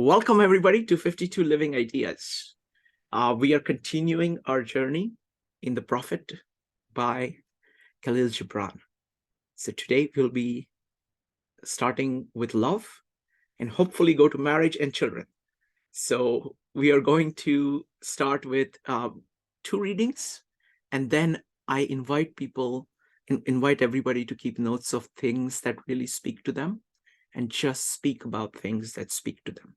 Welcome, everybody, to 52 Living Ideas. We are continuing our journey in The Prophet by Kahlil Gibran. So today we'll be starting with love and hopefully go to marriage and children. So we are going to start with two readings, and then I invite everybody to keep notes of things that really speak to them and just speak about things that speak to them.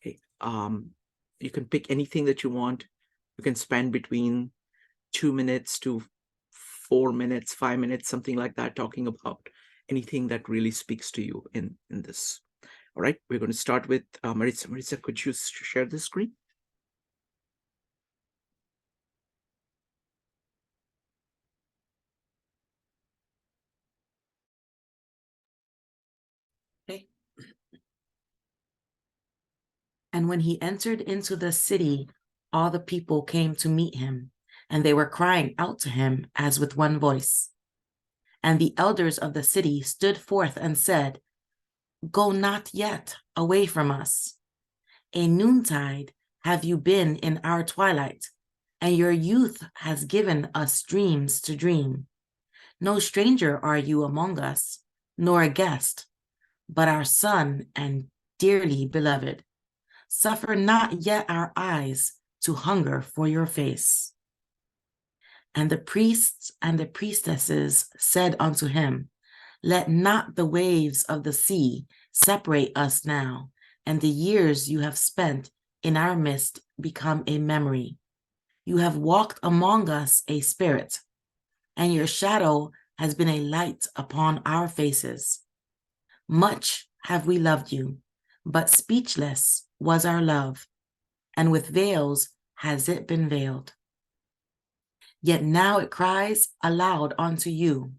Okay. You can pick anything that you want. You can spend between 2 minutes to 4 minutes, 5 minutes, something like that, talking about anything that really speaks to you in this. All right, we're going to start with Maritza. Maritza, could you share the screen? Okay. And when he entered into the city, all the people came to meet him, and they were crying out to him as with one voice. And the elders of the city stood forth and said, "Go not yet away from us. A noontide have you been in our twilight, and your youth has given us dreams to dream. No stranger are you among us, nor a guest, but our son and dearly beloved. Suffer not yet our eyes to hunger for your face." And the priests and the priestesses said unto him, "Let not the waves of the sea separate us now, and the years you have spent in our midst become a memory. You have walked among us a spirit, and your shadow has been a light upon our faces. Much have we loved you, but speechless was our love, and with veils has it been veiled. Yet now it cries aloud unto you,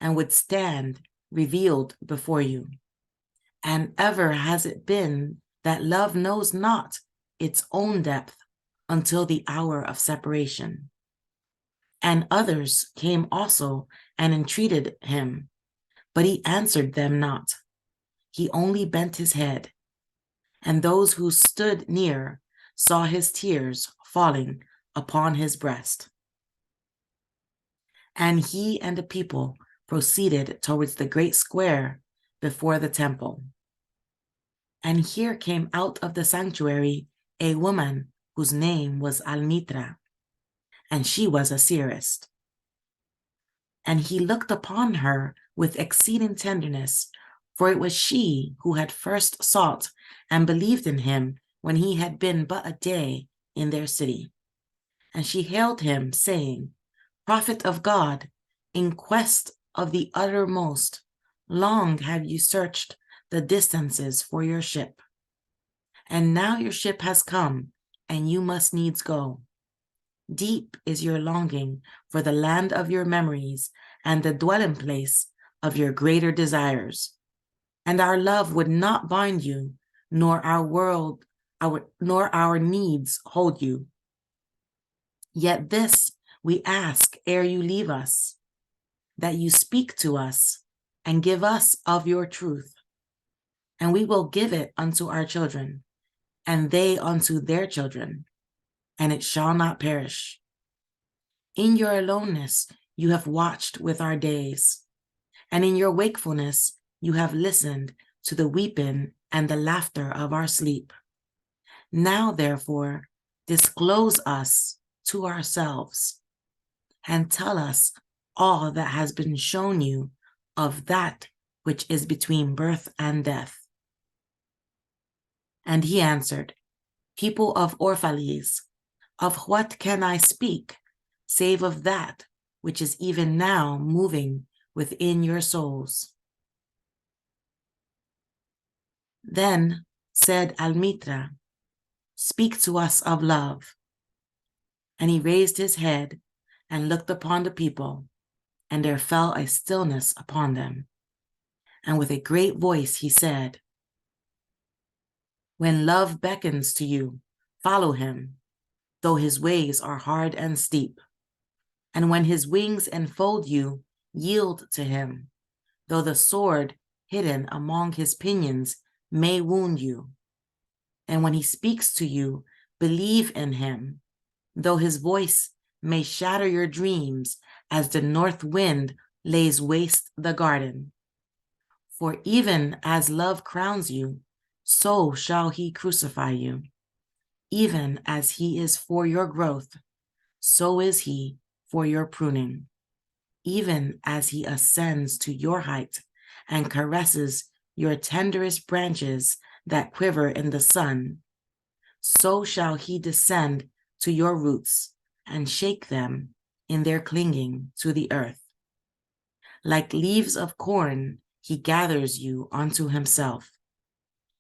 and would stand revealed before you. And ever has it been that love knows not its own depth until the hour of separation." And others came also and entreated him, but he answered them not. He only bent his head, and those who stood near saw his tears falling upon his breast. And he and the people proceeded towards the great square before the temple. And here came out of the sanctuary a woman whose name was Almitra, and she was a seeress. And he looked upon her with exceeding tenderness, for it was she who had first sought and believed in him when he had been but a day in their city. And she hailed him, saying, "Prophet of God, in quest of the uttermost, long have you searched the distances for your ship. And now your ship has come, and you must needs go. Deep is your longing for the land of your memories and the dwelling place of your greater desires. And our love would not bind you, nor our needs hold you. Yet this we ask ere you leave us, that you speak to us and give us of your truth, and we will give it unto our children, and they unto their children, and it shall not perish. In your aloneness you have watched with our days, and in your wakefulness you have listened to the weeping and the laughter of our sleep. Now, therefore, disclose us to ourselves, and tell us all that has been shown you of that which is between birth and death." And he answered, "People of Orphalese, of what can I speak, save of that which is even now moving within your souls?" Then said Almitra, "Speak to us of love." And he raised his head and looked upon the people, and there fell a stillness upon them. And with a great voice he said, "When love beckons to you, follow him, though his ways are hard and steep. And when his wings enfold you, yield to him, though the sword hidden among his pinions may wound you. And when he speaks to you, believe in him, though his voice may shatter your dreams as the north wind lays waste the garden. For even as love crowns you, so shall he crucify you. Even as he is for your growth, so is he for your pruning. Even as he ascends to your height and caresses your tenderest branches that quiver in the sun, so shall he descend to your roots and shake them in their clinging to the earth. Like leaves of corn, he gathers you unto himself.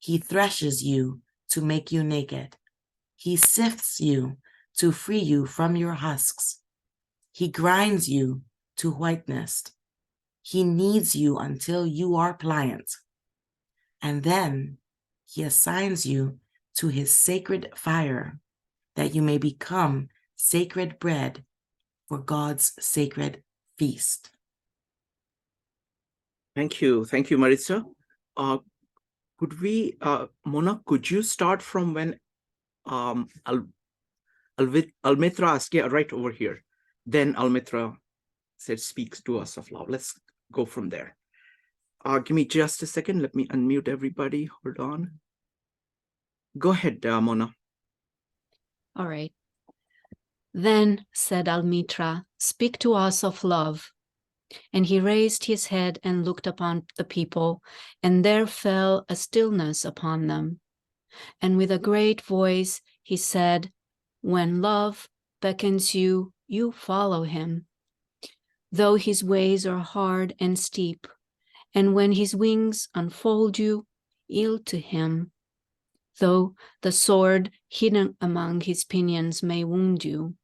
He threshes you to make you naked. He sifts you to free you from your husks. He grinds you to whiteness. He kneads you until you are pliant. And then he assigns you to his sacred fire, that you may become sacred bread for God's sacred feast. Thank you. Thank you, Maritza. Could we, Mona, could you start from when Almitra asked, yeah, right over here. Then Almitra said, speaks to us of love. Let's go from there. Give me just a second. Let me unmute everybody. Hold on. Go ahead, Mona. All right. Then said Almitra, speak to us of love. And he raised his head and looked upon the people, and there fell a stillness upon them. And with a great voice he said, when love beckons you, you follow him. Though his ways are hard and steep, and when his wings unfold you, yield to him. Though the sword hidden among his pinions may wound you,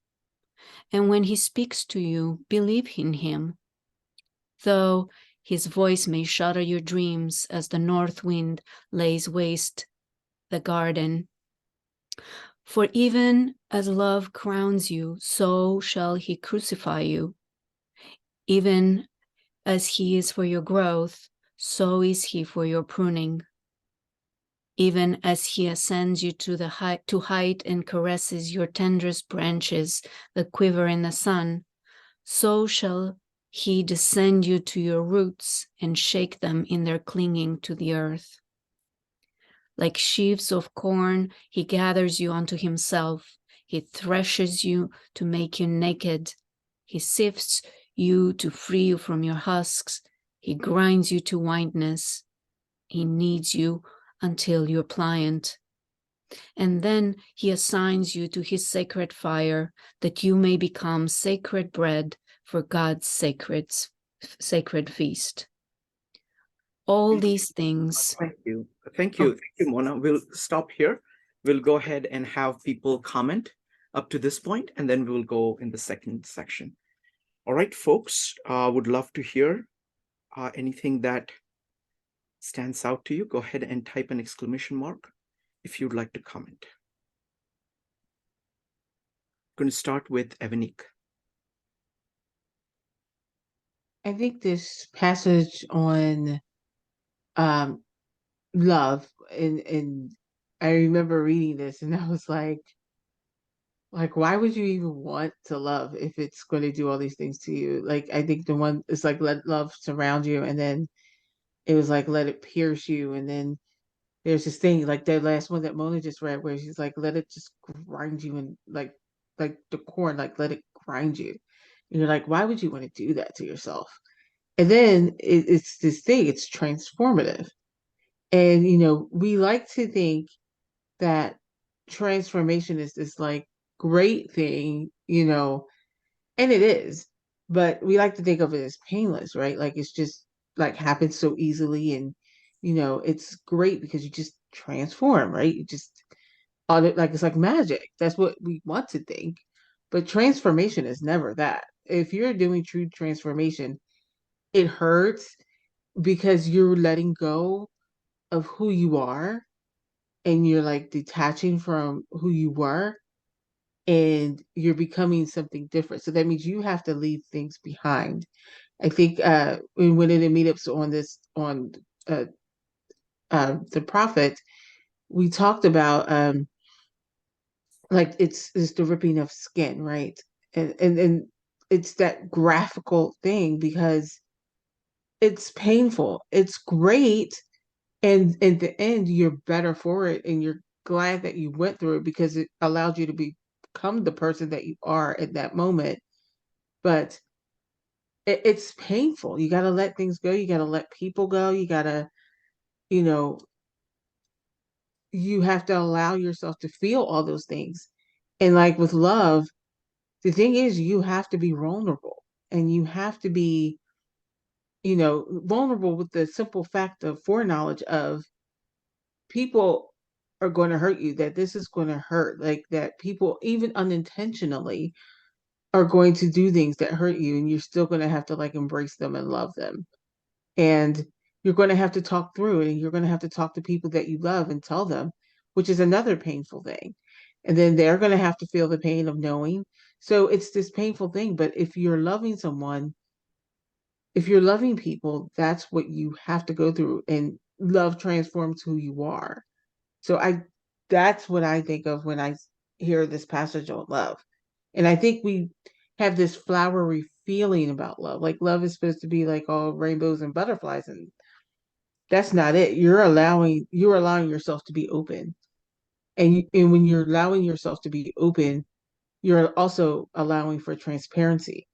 and when he speaks to you, believe in him. Though his voice may shatter your dreams as the north wind lays waste the garden. For even as love crowns you, so shall he crucify you. Even as he is for your growth, so is he for your pruning. Even as he ascends you to height and caresses your tenderest branches that quiver in the sun, so shall he descend you to your roots and shake them in their clinging to the earth. Like sheaves of corn, he gathers you unto himself. He threshes you to make you naked. He sifts you to free you from your husks. He grinds you to whiteness. He kneads you until you're pliant. And then he assigns you to his sacred fire, that you may become sacred bread for God's sacred feast. All these things. Thank you. Thank you. Thank you, Mona. We'll stop here. We'll go ahead and have people comment up to this point, and then we'll go in the second section. All right, folks, would love to hear anything that stands out to you. Go ahead and type an exclamation mark if you'd like to comment. I'm going to start with Evanik. I think this passage on love, and I remember reading this and I was like, why would you even want to love if it's going to do all these things to you? Like, I think the one, it's like, let love surround you, and then it was like, let it pierce you. And then there's this thing, like the last one that Mona just read, where she's like, let it just grind you, and like the corn, like let it grind you. And you're like, why would you want to do that to yourself? And then it's this thing, it's transformative. And, we like to think that transformation is this like great thing, and it is, but we like to think of it as painless, right? Like it's just like happens so easily, and, it's great because you just transform, right? You just, like it's like magic. That's what we want to think. But transformation is never that. If you're doing true transformation, it hurts because you're letting go of who you are, and you're like detaching from who you were, and you're becoming something different. So that means you have to leave things behind. I think when in the meetups on this, on the prophet, we talked about like it's the ripping of skin, right? And it's that graphical thing because it's painful. It's great, and in the end you're better for it, and you're glad that you went through it because it allowed you to become the person that you are at that moment. But it's painful. You got to let things go. You got to let people go. You got to, you know, you have to allow yourself to feel all those things. And like with love, the thing is, you have to be vulnerable, and you have to be, vulnerable with the simple fact of foreknowledge of people are going to hurt you, that this is going to hurt, like that people, even unintentionally, are going to do things that hurt you, and you're still going to have to like embrace them and love them. And you're going to have to talk through it, and you're going to have to talk to people that you love and tell them, which is another painful thing. And then they're going to have to feel the pain of knowing. So it's this painful thing. But if you're loving someone, if you're loving people, that's what you have to go through. And love transforms who you are. So that's what I think of when I hear this passage on love. And I think we have this flowery feeling about love. Like love is supposed to be like all rainbows and butterflies, and that's not it. You're allowing yourself to be open. And when you're allowing yourself to be open, you're also allowing for transparency.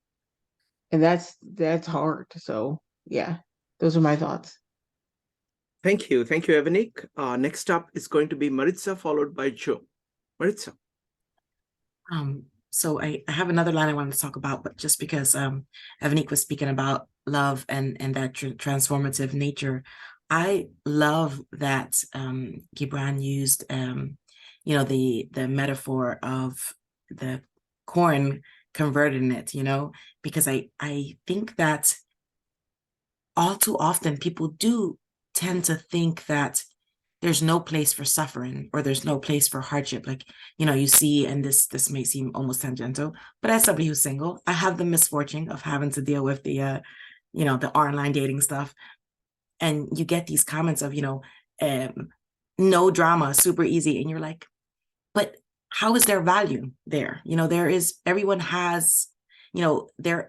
And that's hard. So, yeah. Those are my thoughts. Thank you, Evanik. Next up is going to be Maritza, followed by Joe. Maritza. So I have another line I wanted to talk about, but just because Evanik was speaking about love and that transformative nature, I love that Gibran used the metaphor of the corn converting it, because I think that all too often people do tend to think that there's no place for suffering or there's no place for hardship. Like, you see, and this may seem almost tangential, but as somebody who's single, I have the misfortune of having to deal with the online dating stuff. And you get these comments of, no drama, super easy. And you're like, but how is there value there? Everyone has, the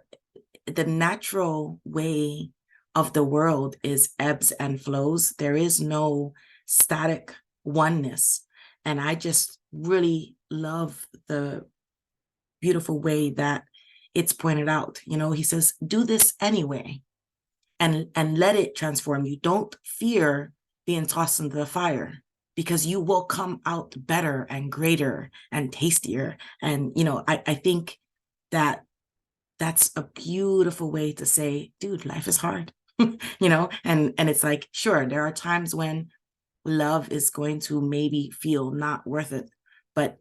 natural way of the world is ebbs and flows. There is no static oneness. And I just really love the beautiful way that it's pointed out. He says, do this anyway and let it transform you. Don't fear being tossed into the fire, because you will come out better and greater and tastier. And, I think that that's a beautiful way to say, dude, life is hard, and it's like, sure, there are times when love is going to maybe feel not worth it, but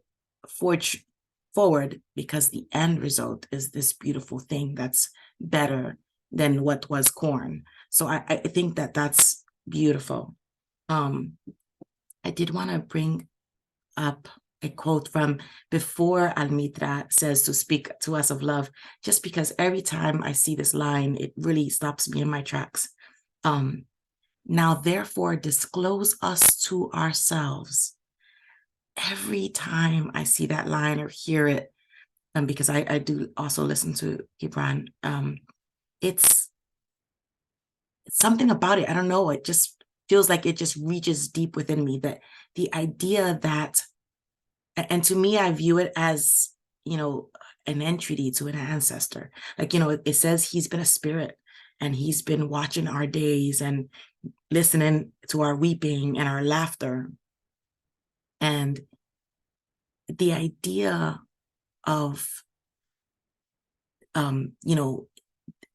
forge forward, because the end result is this beautiful thing that's better than what was corn. So I think that that's beautiful. I did want to bring up a quote from before Almitra says to speak to us of love, just because every time I see this line, it really stops me in my tracks. Now, therefore, disclose us to ourselves. Every time I see that line or hear it, because I do also listen to Gibran, it's something about it. I don't know. It just feels like it just reaches deep within me, that the idea that, and to me, I view it as, an entreaty to an ancestor. Like, it says he's been a spirit and he's been watching our days and listening to our weeping and our laughter. And the idea of,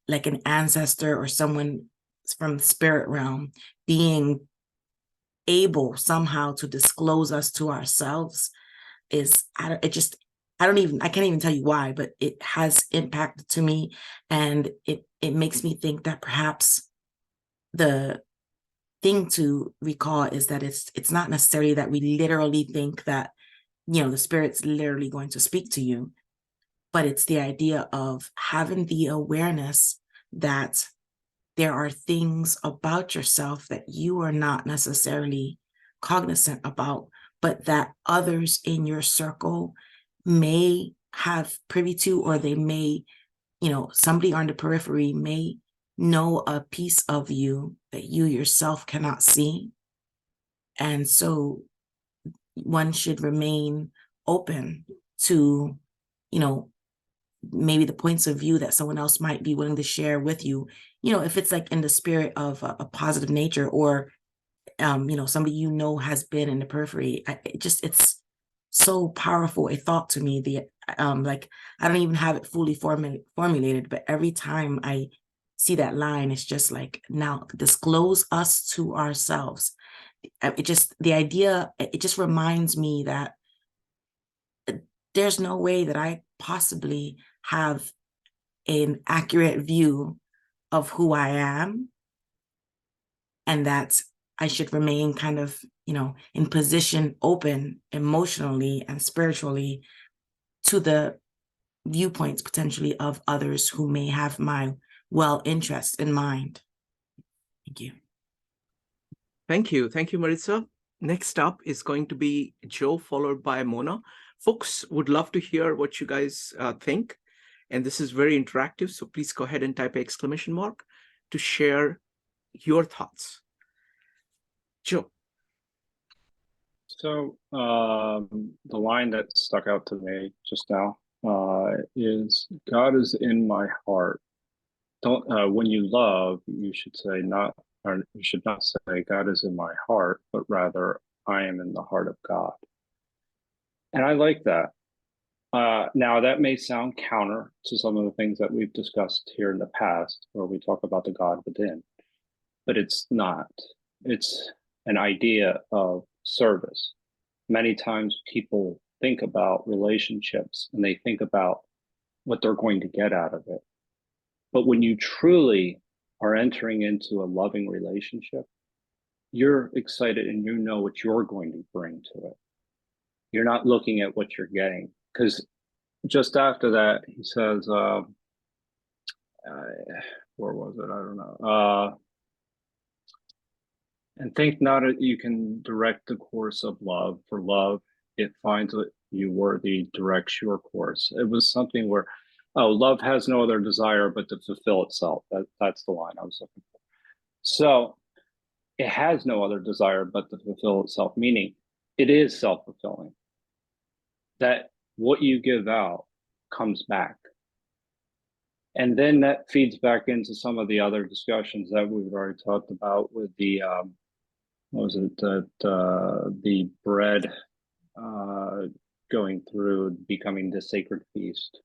like an ancestor or someone from the spirit realm being able somehow to disclose us to ourselves is, I can't even tell you why, but it has impact to me. And it makes me think that perhaps the thing to recall is that it's not necessarily that we literally think that, the spirit's literally going to speak to you, but it's the idea of having the awareness that there are things about yourself that you are not necessarily cognizant about, but that others in your circle may have privy to, or they may, somebody on the periphery may know a piece of you that you yourself cannot see. And so one should remain open to, maybe the points of view that someone else might be willing to share with you, if it's like in the spirit of a positive nature, or, somebody has been in the periphery. It's so powerful a thought to me. Like, I don't even have it fully formulated, but every time I see that line, it's just like, now disclose us to ourselves. It just reminds me that there's no way that I possibly have an accurate view of who I am, and that I should remain kind of, in position, open emotionally and spiritually to the viewpoints potentially of others who may have my well interest in mind. Thank you. Thank you. Thank you, Maritza. Next up is going to be Joe, followed by Mona. Folks, would love to hear what you guys think. And this is very interactive, so please go ahead and type an exclamation mark to share your thoughts. Joe. So the line that stuck out to me just now is, God is in my heart. Don't when you love, you should say not, or you should not say God is in my heart, but rather I am in the heart of God. And I like that. Now that may sound counter to some of the things that we've discussed here in the past, where we talk about the God within, but it's not. It's an idea of service. Many times people think about relationships and they think about what they're going to get out of it. But when you truly are entering into a loving relationship, you're excited and you know what you're going to bring to it. You're not looking at what you're getting. Because just after that, he says, where was it? I don't know. And think not that you can direct the course of love, for love, it finds you worthy, directs your course. It was something where, love has no other desire but to fulfill itself. That's the line I was looking for. So it has no other desire but to fulfill itself, meaning it is self-fulfilling. That what you give out comes back. And then that feeds back into some of the other discussions that we've already talked about with the, the bread going through, becoming the sacred feast.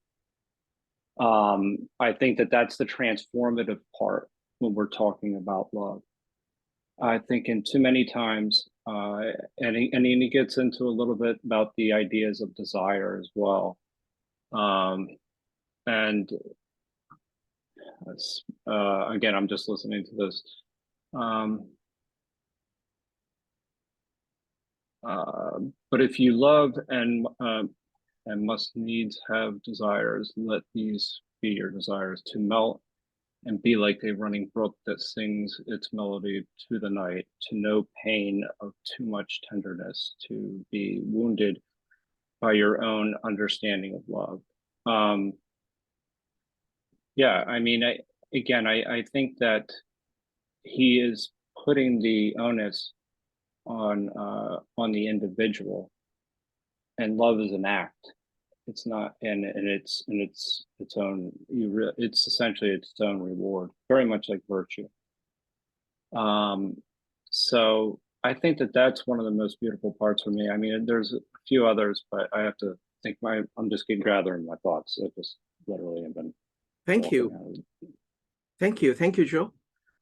I think that that's the transformative part when we're talking about love. I think in too many times, and he gets into a little bit about the ideas of desire as well. And again, I'm just listening to this. But if you love and must needs have desires, let these be your desires, to melt and be like a running brook that sings its melody to the night, to know pain of too much tenderness, to be wounded by your own understanding of love. Yeah, I mean, I think that he is putting the onus on the individual, and love is an act. It's not, and it's its own. It's essentially its own reward, very much like virtue. So I think that that's one of the most beautiful parts for me. I mean, there's a few others, but I have to think. I'm just gathering my thoughts. It just literally have been. Thank you. Thank you. Thank you, Joe.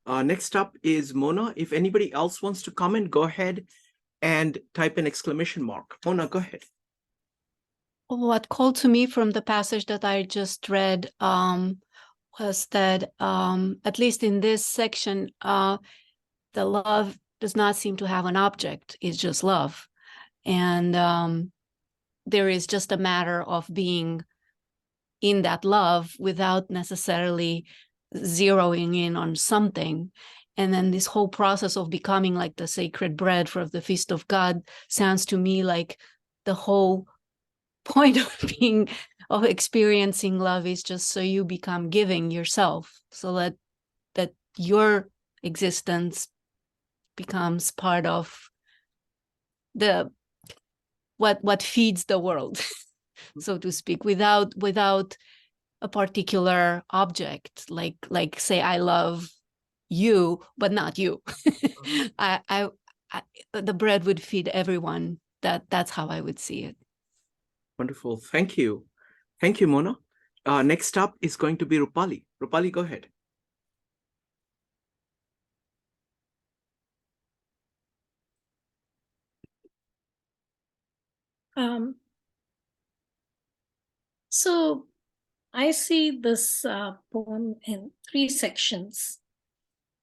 Next up is Mona. If anybody else wants to comment, go ahead and type an exclamation mark. Mona, go ahead. What called to me from the passage that I just read was that, at least in this section, the love does not seem to have an object. It's just love. And there is just a matter of being in that love without necessarily zeroing in on something. And then this whole process of becoming like the sacred bread for the feast of God sounds to me like the whole point of experiencing love is just so you become giving yourself, so that your existence becomes part of the what feeds the world, so to speak, without a particular object, like say I love you but not you. I the bread would feed everyone. That's how I would see it. Wonderful. Thank you. Thank you, Mona. Next up is going to be Rupali. Rupali, go ahead. So I see this poem in 3 sections.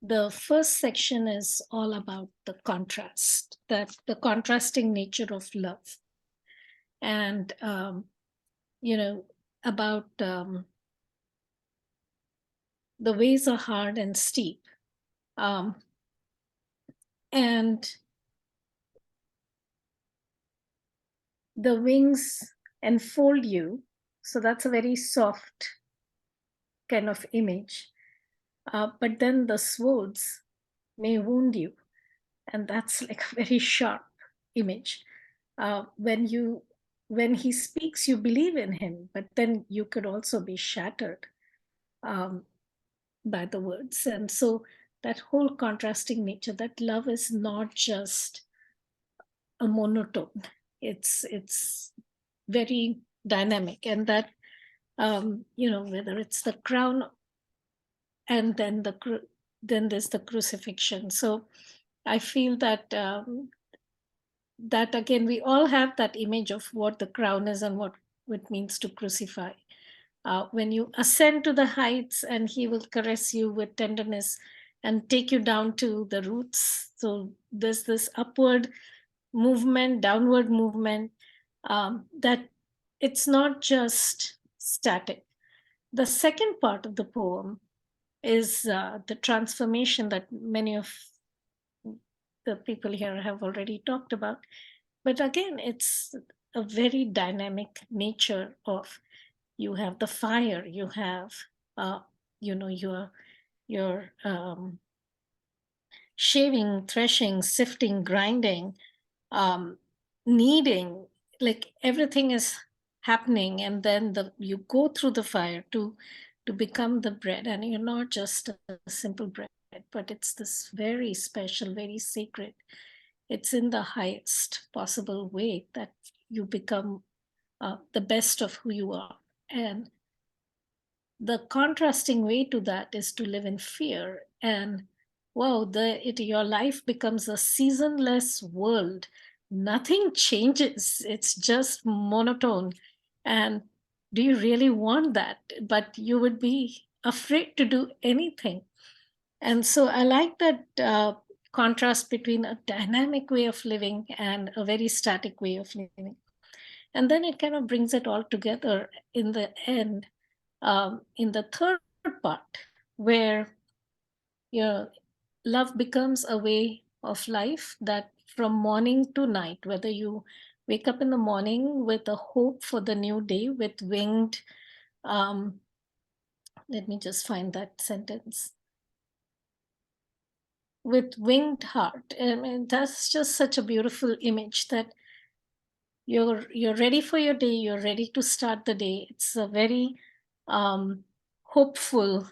The first section is all about the contrast, that the contrasting nature of love. And, about the ways are hard and steep. And the wings enfold you. So that's a very soft kind of image. But then the swords may wound you. And that's like a very sharp image. When he speaks, you believe in him, but then you could also be shattered by the words. And so that whole contrasting nature, that love is not just a monotone. It's very dynamic, and that whether it's the crown and then then there's the crucifixion. So I feel that that again we all have that image of what the crown is and what it means to crucify. When you ascend to the heights, and he will caress you with tenderness and take you down to the roots. So there's this upward movement, downward movement, that it's not just static. The second part of the poem is the transformation that many of the people here have already talked about. But again, it's a very dynamic nature of, you have the fire, you have your shaving, threshing, sifting, grinding, kneading, like everything is happening, and then you go through the fire to become the bread, and you're not just a simple bread, but it's this very special, very sacred. It's in the highest possible way that you become the best of who you are. And the contrasting way to that is to live in fear. And wow, your life becomes a seasonless world. Nothing changes. It's just monotone. And do you really want that? But you would be afraid to do anything. And so I like that contrast between a dynamic way of living and a very static way of living. And then it kind of brings it all together in the end, in the third part, where love becomes a way of life, that from morning to night, whether you wake up in the morning with a hope for the new day, with winged, let me just find that sentence, with winged heart. I mean, that's just such a beautiful image, that you're ready for your day, you're ready to start the day. It's a very hopeful,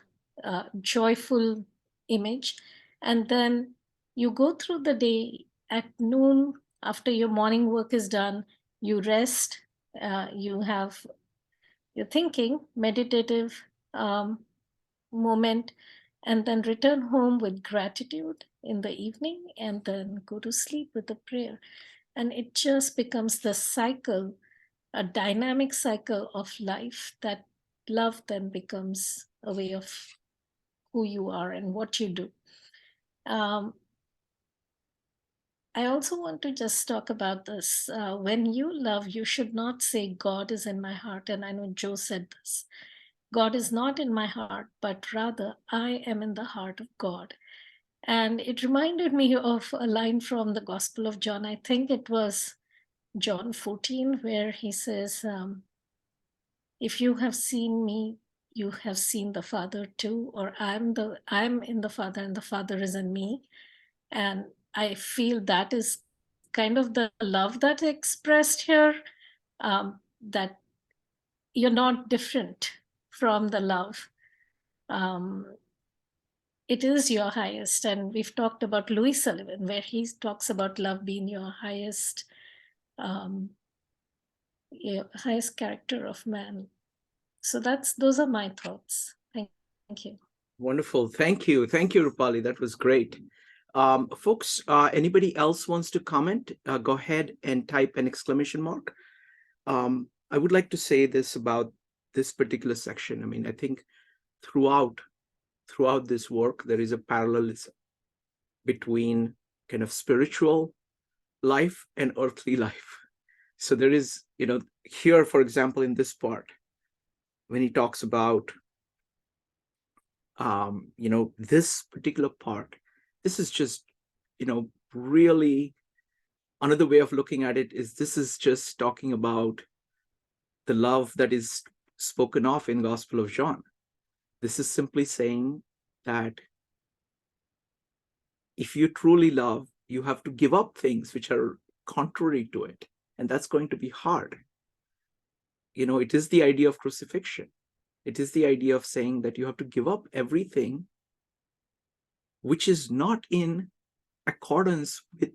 joyful image. And then you go through the day. At noon, after your morning work is done, you rest, you have your thinking, meditative moment, and then return home with gratitude in the evening, and then go to sleep with a prayer. And it just becomes the cycle, a dynamic cycle of life, that love then becomes a way of who you are and what you do. I also want to just talk about this. When you love, you should not say, God is in my heart. And I know Joe said this. God is not in my heart, but rather I am in the heart of God. And it reminded me of a line from the Gospel of John. I think it was John 14, where he says, if you have seen me, you have seen the Father too, or I'm in the Father and the Father is in me. And I feel that is kind of the love that's expressed here, that you're not different from the love. It is your highest. And we've talked about Louis Sullivan, where he talks about love being your highest, highest character of man. So those are my thoughts. Thank you. Wonderful. Thank you. Thank you, Rupali. That was great. Folks, anybody else wants to comment? Go ahead and type an exclamation mark. I would like to say this about this particular section. I mean, I think throughout this work, there is a parallelism between kind of spiritual life and earthly life. So there is, here, for example, in this part, when he talks about, this particular part, this is just, really another way of looking at it is this is just talking about the love that is spoken of in Gospel of John. This is simply saying that if you truly love, you have to give up things which are contrary to it. And that's going to be hard. It is the idea of crucifixion. It is the idea of saying that you have to give up everything which is not in accordance with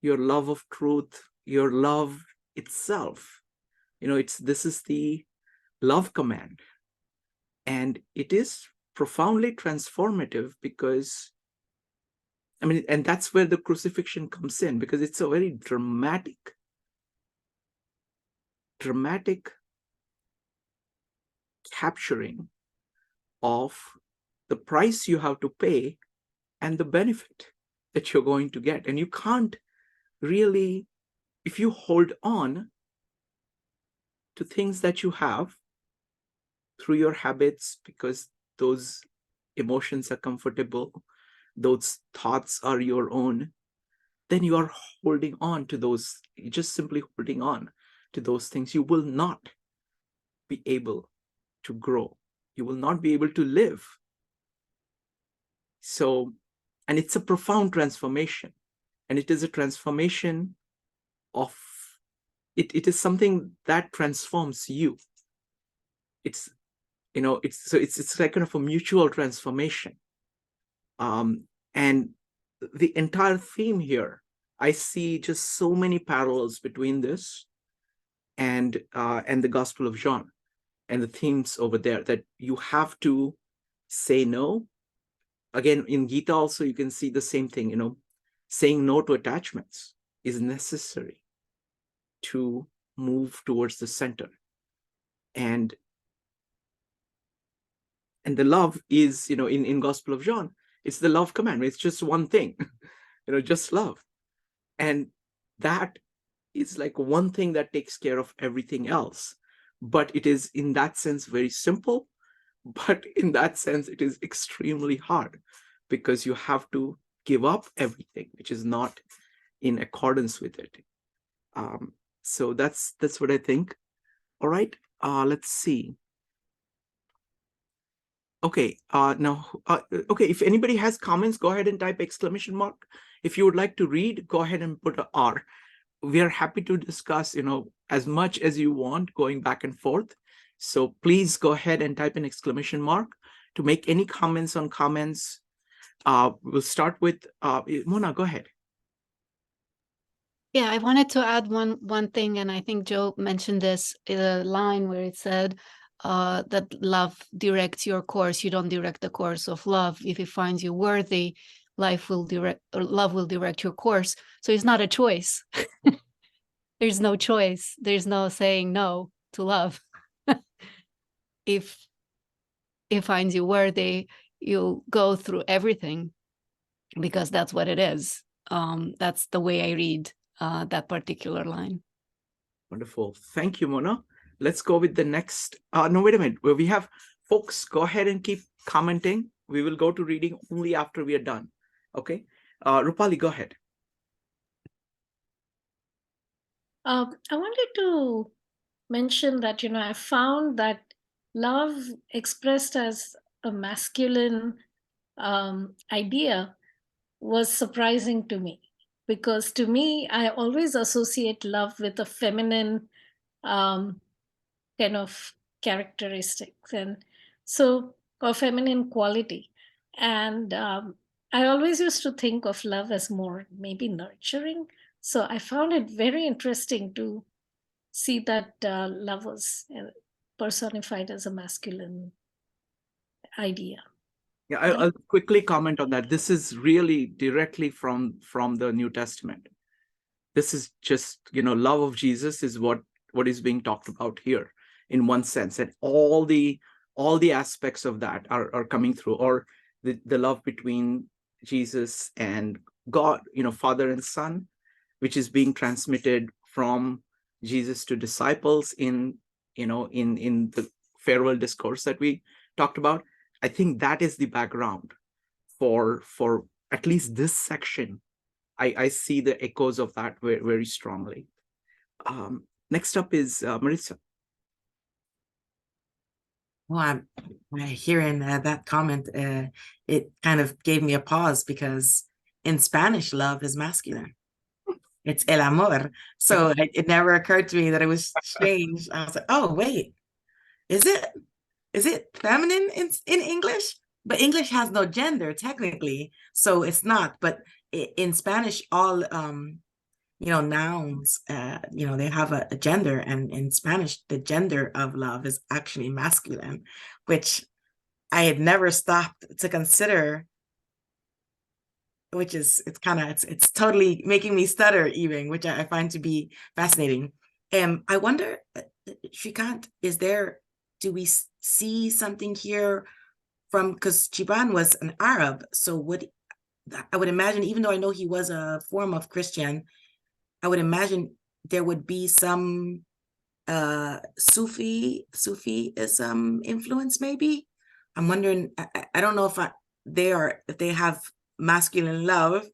your love of truth, your love itself. This is the love command. And it is profoundly transformative because, and that's where the crucifixion comes in, because it's a very dramatic capturing of the price you have to pay and the benefit that you're going to get. And you can't really, if you hold on to things that you have through your habits, because those emotions are comfortable, those thoughts are your own, then you are holding on to those, just simply holding on to those things. You will not be able to grow. You will not be able to live. So, and it's a profound transformation. And it is a transformation of, it is something that transforms you. It's like kind of a mutual transformation. And the entire theme here, I see just so many parallels between this and the Gospel of John and the themes over there, that you have to say no. Again, in Gita also, you can see the same thing, saying no to attachments is necessary to move towards the center. And the love is, in Gospel of John, it's the love commandment. It's just one thing, just love. And that is like one thing that takes care of everything else. But it is, in that sense, very simple. But in that sense, it is extremely hard, because you have to give up everything which is not in accordance with it. So that's what I think. All right, let's see. Okay, okay, if anybody has comments, go ahead and type exclamation mark. If you would like to read, go ahead and put an R. We are happy to discuss, as much as you want, going back and forth. So please go ahead and type an exclamation mark to make any comments on comments. We'll start with Mona, go ahead. Yeah, I wanted to add one thing, and I think Joe mentioned this in a line where it said that love directs your course. You don't direct the course of love. If it finds you worthy, love will direct your course. So it's not a choice. There's no choice. There's no saying no to love. If it finds you worthy, you'll go through everything, because that's what it is. That's the way I read that particular line. Wonderful. Thank you, Mona. Let's go with the next. No, wait a minute. We have folks, go ahead and keep commenting. We will go to reading only after we are done. Okay. Rupali, go ahead. I wanted to mention that, I found that love expressed as a masculine idea was surprising to me, because to me, I always associate love with a feminine um, kind of characteristics, and so, or feminine quality. And I always used to think of love as more maybe nurturing. So I found it very interesting to see that love was personified as a masculine idea. Yeah, I'll quickly comment on that. This is really directly from the New Testament. This is just, love of Jesus is what is being talked about here in one sense, and all the aspects of that are coming through, or the love between Jesus and God, Father and Son, which is being transmitted from Jesus to disciples in the farewell discourse that we talked about. I think that is the background for at least this section. I see the echoes of that very, very strongly. Next up is Marissa. Well, I'm hearing that comment. It kind of gave me a pause, because in Spanish, love is masculine. It's el amor. So it never occurred to me that it was changed. I was like, oh, wait, is it feminine in English? But English has no gender technically, so it's not. But in Spanish, all nouns, they have a gender, and in Spanish, the gender of love is actually masculine, which I had never stopped to consider, which is, it's totally making me stutter even, which I find to be fascinating. I wonder, Shrikant, do we see something here from, because Gibran was an Arab, so I would imagine, even though I know he was a form of Christian, I would imagine there would be some Sufism influence, maybe. I'm wondering, I don't know if they have masculine love.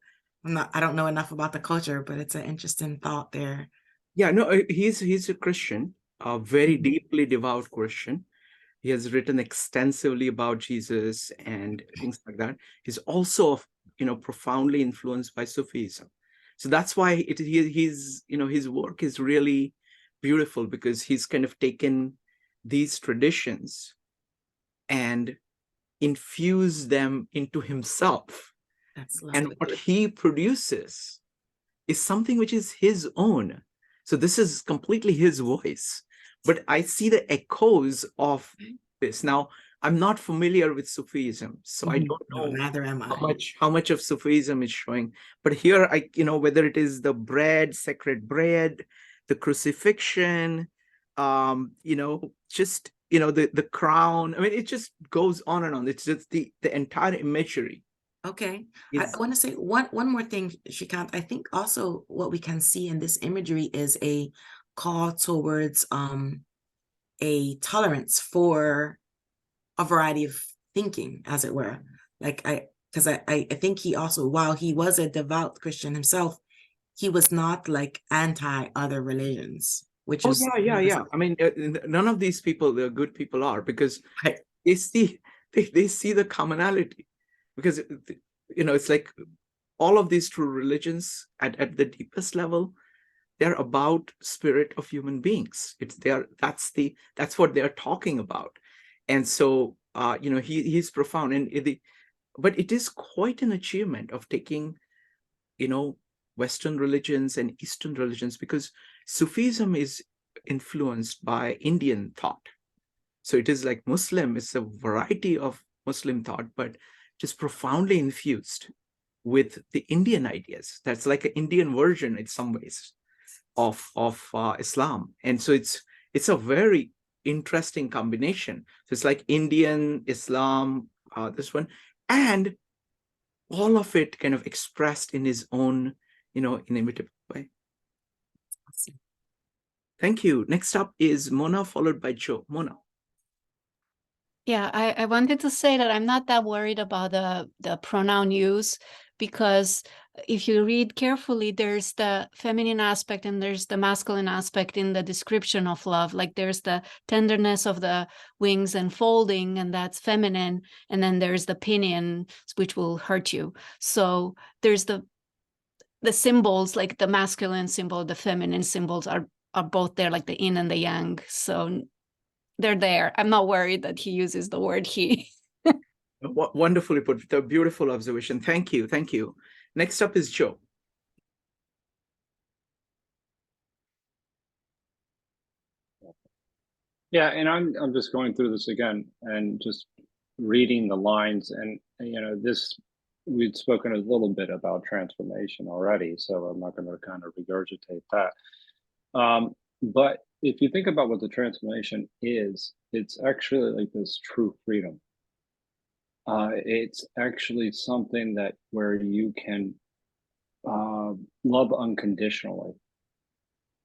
I don't know enough about the culture, but it's an interesting thought there. Yeah, no, he's a Christian, a very deeply devout Christian. He has written extensively about Jesus and things like that. He's also, profoundly influenced by Sufism. So that's why his work is really beautiful, because he's kind of taken these traditions and infused them into himself. That's And lovely. what he produces is something which is his own. So this is completely his voice. But I see the echoes of this. Now, I'm not familiar with Sufism, so I don't know neither am I. how much of Sufism is showing. But here, whether it is the bread, sacred bread, the crucifixion, just the crown. I mean, it just goes on and on. It's just the entire imagery. Okay. I want to say one more thing, Shrikant. I think also what we can see in this imagery is a call towards a tolerance for a variety of thinking, as it were. Because I think he also, while he was a devout Christian himself, he was not like anti other religions, which is yeah. I mean, none of these people, the good people, are, because they see the commonality, because it's like all of these true religions at the deepest level, they're about spirit of human beings. That's what they're talking about. And so he's profound, but it is quite an achievement of taking Western religions and Eastern religions, because Sufism is influenced by Indian thought. So it is like Muslim, it's a variety of Muslim thought, but just profoundly infused with the Indian ideas. That's like an Indian version in some ways of Islam. And so it's a very interesting combination. So it's like Indian, Islam, this one, and all of it kind of expressed in his own, inimitable way. Awesome. Thank you. Next up is Mona, followed by Joe. Mona. Yeah, I wanted to say that I'm not that worried about the pronoun use, because if you read carefully, there's the feminine aspect and there's the masculine aspect in the description of love. Like there's the tenderness of the wings and folding, and that's feminine, and then there's the pinion, which will hurt you. So there's the symbols, like the masculine symbol, the feminine symbols are both there, like the yin and the yang. So they're there. I'm not worried that he uses the word he. Wonderfully put. A beautiful observation. Thank you. Thank you. Next up is Joe. Yeah, and I'm just going through this again and just reading the lines, and this, we'd spoken a little bit about transformation already, so I'm not going to kind of regurgitate that. But if you think about what the transformation is, it's actually like this true freedom. It's actually something that where you can love unconditionally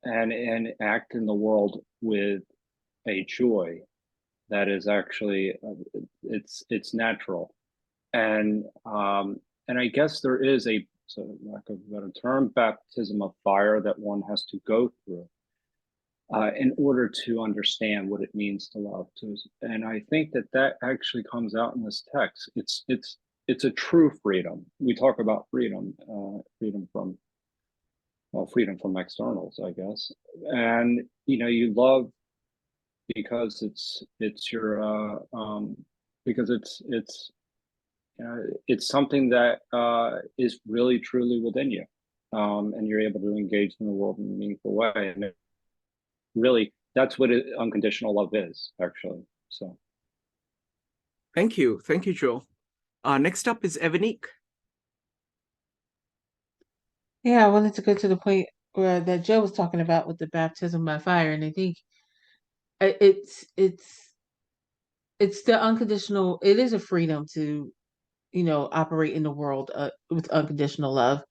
and act in the world with a joy that is actually it's natural, and I guess there is a, so lack of a better term, baptism of fire that one has to go through in order to understand what it means to love. And I think that actually comes out in this text. It's a true freedom. We talk about freedom, freedom from externals, I guess. And you love because it's your because it's something that is really truly within you, and you're able to engage in the world in a meaningful way. And really, that's what unconditional love is, actually. So, Thank you, Joe. Next up is Evanique. Yeah, I wanted to go to the point where that Joe was talking about with the baptism by fire, and I think it's the unconditional. It is a freedom to operate in the world with unconditional love.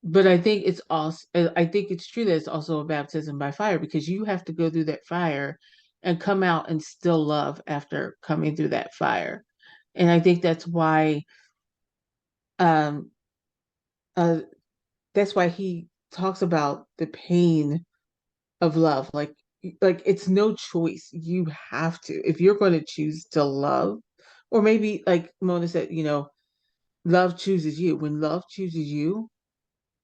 But I think it's also, I think it's true that it's also a baptism by fire, because you have to go through that fire and come out and still love after coming through that fire. And I think um that's why he talks about the pain of love. Like it's no choice. You have to, if you're going to choose to love, or maybe like Mona said, love chooses you. When love chooses you,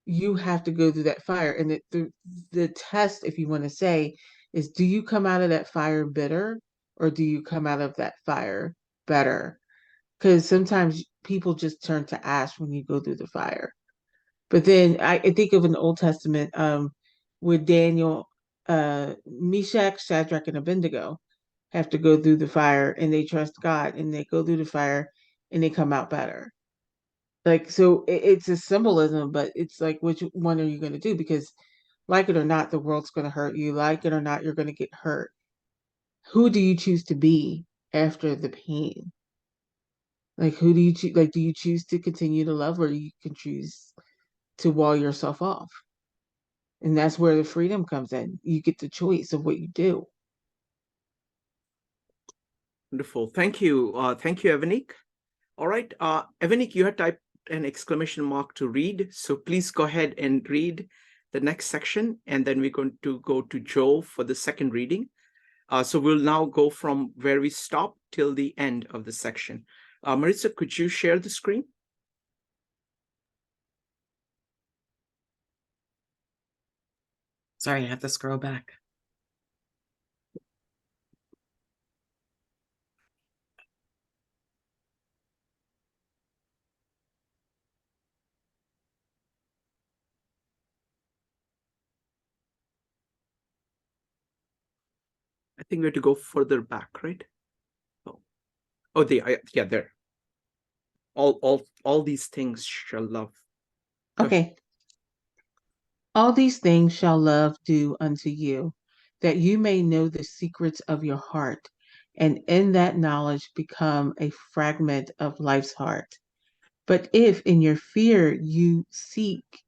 you have to go through that fire. And the test, if you want to say, is, do you come out of that fire bitter, or do you come out of that fire better? Because sometimes people just turn to ash when you go through the fire. But then I think of an Old Testament, where Daniel, Meshach, Shadrach, and Abednego have to go through the fire, and they trust God, and they go through the fire, and they come out better. Like, so it's a symbolism, but it's like, which one are you going to do? Because like it or not, the world's going to hurt you. Like it or not, you're going to get hurt. Who do you choose to be after the pain? Like, who do you choose? Like, do you choose to continue to love, or you can choose to wall yourself off? And that's where the freedom comes in. You get the choice of what you do. Wonderful. Thank you. Thank you, Evanique. All right. Evanique, you had typed an exclamation mark to read. So please go ahead and read the next section. And then we're going to go to Joe for the second reading. So we'll now go from where we stopped till the end of the section. Marissa, could you share the screen? Sorry, I have to scroll back. I think we have to go further back, right? Oh, yeah, there. All these things shall love. Okay. All these things shall love do unto you, that you may know the secrets of your heart, and in that knowledge become a fragment of life's heart. But if in your fear you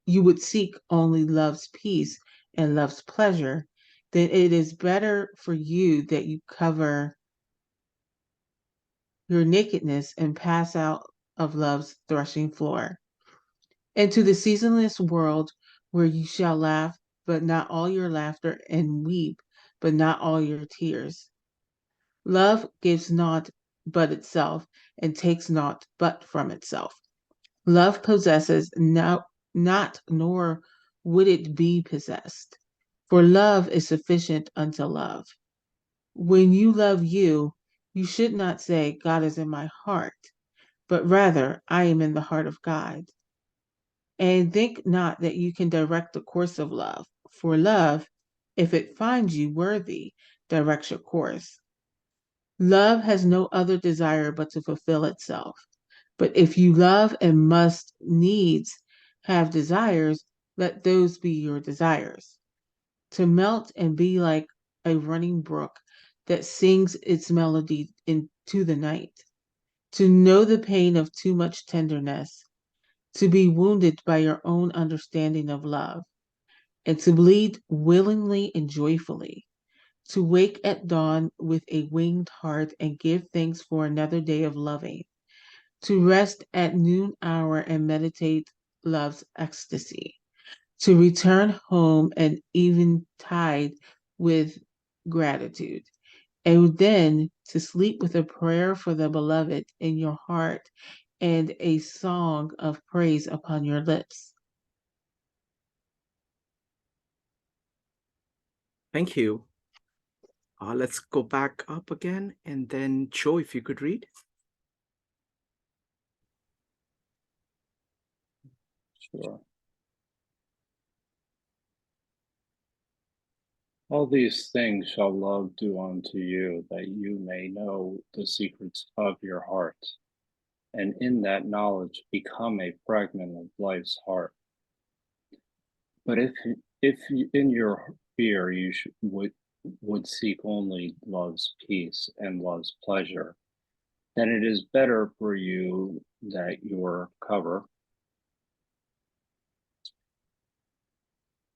would seek only love's peace and love's pleasure, then it is better for you that you cover your nakedness and pass out of love's threshing floor, and to the seasonless world where you shall laugh, but not all your laughter, and weep, but not all your tears. Love gives not but itself, and takes not but from itself. Love possesses not, nor would it be possessed. For love is sufficient unto love. When you love you, you should not say, God is in my heart, but rather, I am in the heart of God. And think not that you can direct the course of love, for love, if it finds you worthy, directs your course. Love has no other desire but to fulfill itself. But if you love and must needs have desires, let those be your desires. To melt and be like a running brook that sings its melody into the night. To know the pain of too much tenderness. To be wounded by your own understanding of love. And to bleed willingly and joyfully. To wake at dawn with a winged heart and give thanks for another day of loving. To rest at noon hour and meditate love's ecstasy. To return home at eventide with gratitude. And then to sleep with a prayer for the beloved in your heart and a song of praise upon your lips. Thank you. Let's go back up again. And then, Joe, if you could read. Sure. All these things shall love do unto you, that you may know the secrets of your heart, and in that knowledge become a fragment of life's heart. But if in your fear you would seek only love's peace and love's pleasure, then it is better for you that your cover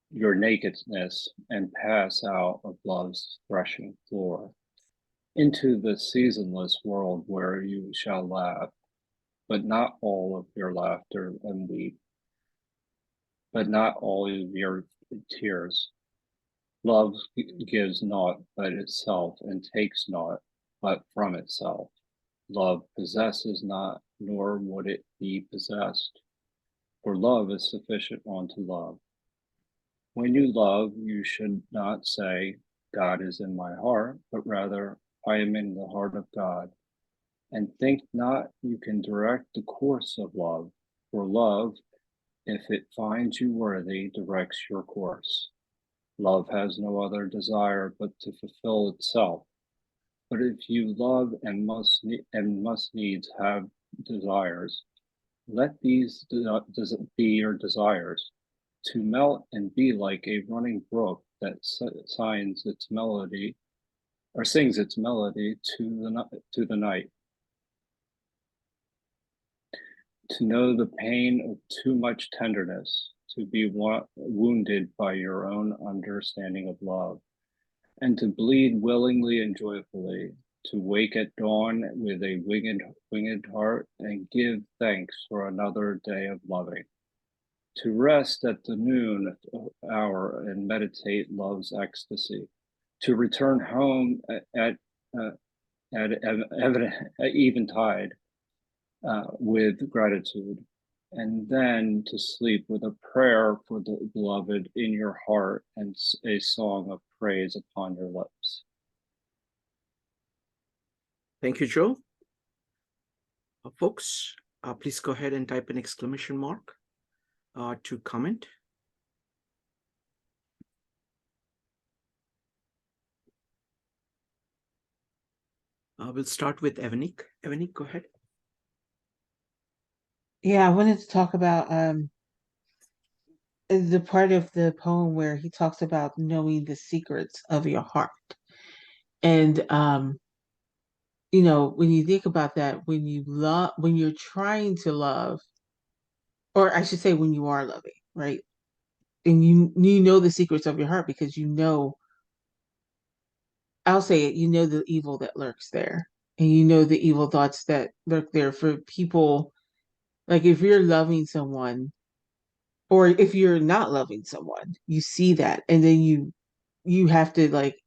your nakedness and pass out of love's threshing floor into the seasonless world where you shall laugh, but not all of your laughter, and weep, but not all of your tears. Love gives naught but itself, and takes naught but from itself. Love possesses not, nor would it be possessed, for love is sufficient unto love. When you love, you should not say, God is in my heart, but rather, I am in the heart of God. And think not you can direct the course of love, for love, if it finds you worthy, directs your course. Love has no other desire but to fulfill itself. But if you love and must needs have desires, let these be your desires, to melt and be like a running brook that sings its melody to the night. To know the pain of too much tenderness, to be wounded by your own understanding of love, and to bleed willingly and joyfully, to wake at dawn with a winged heart and give thanks for another day of loving, to rest at the noon hour and meditate love's ecstasy, to return home at eventide with gratitude, and then to sleep with a prayer for the beloved in your heart and a song of praise upon your lips. Thank you, Joe. Folks, please go ahead and type an exclamation mark to comment. We'll start with Evanik. Evanik, go ahead. Yeah, I wanted to talk about the part of the poem where he talks about knowing the secrets of your heart. And when you think about that, when you're trying to love, or I should say when you are loving, right? And you know the secrets of your heart because I'll say it, the evil that lurks there. And the evil thoughts that lurk there for people Like if you're loving someone, or if you're not loving someone, you see that, and then you have to like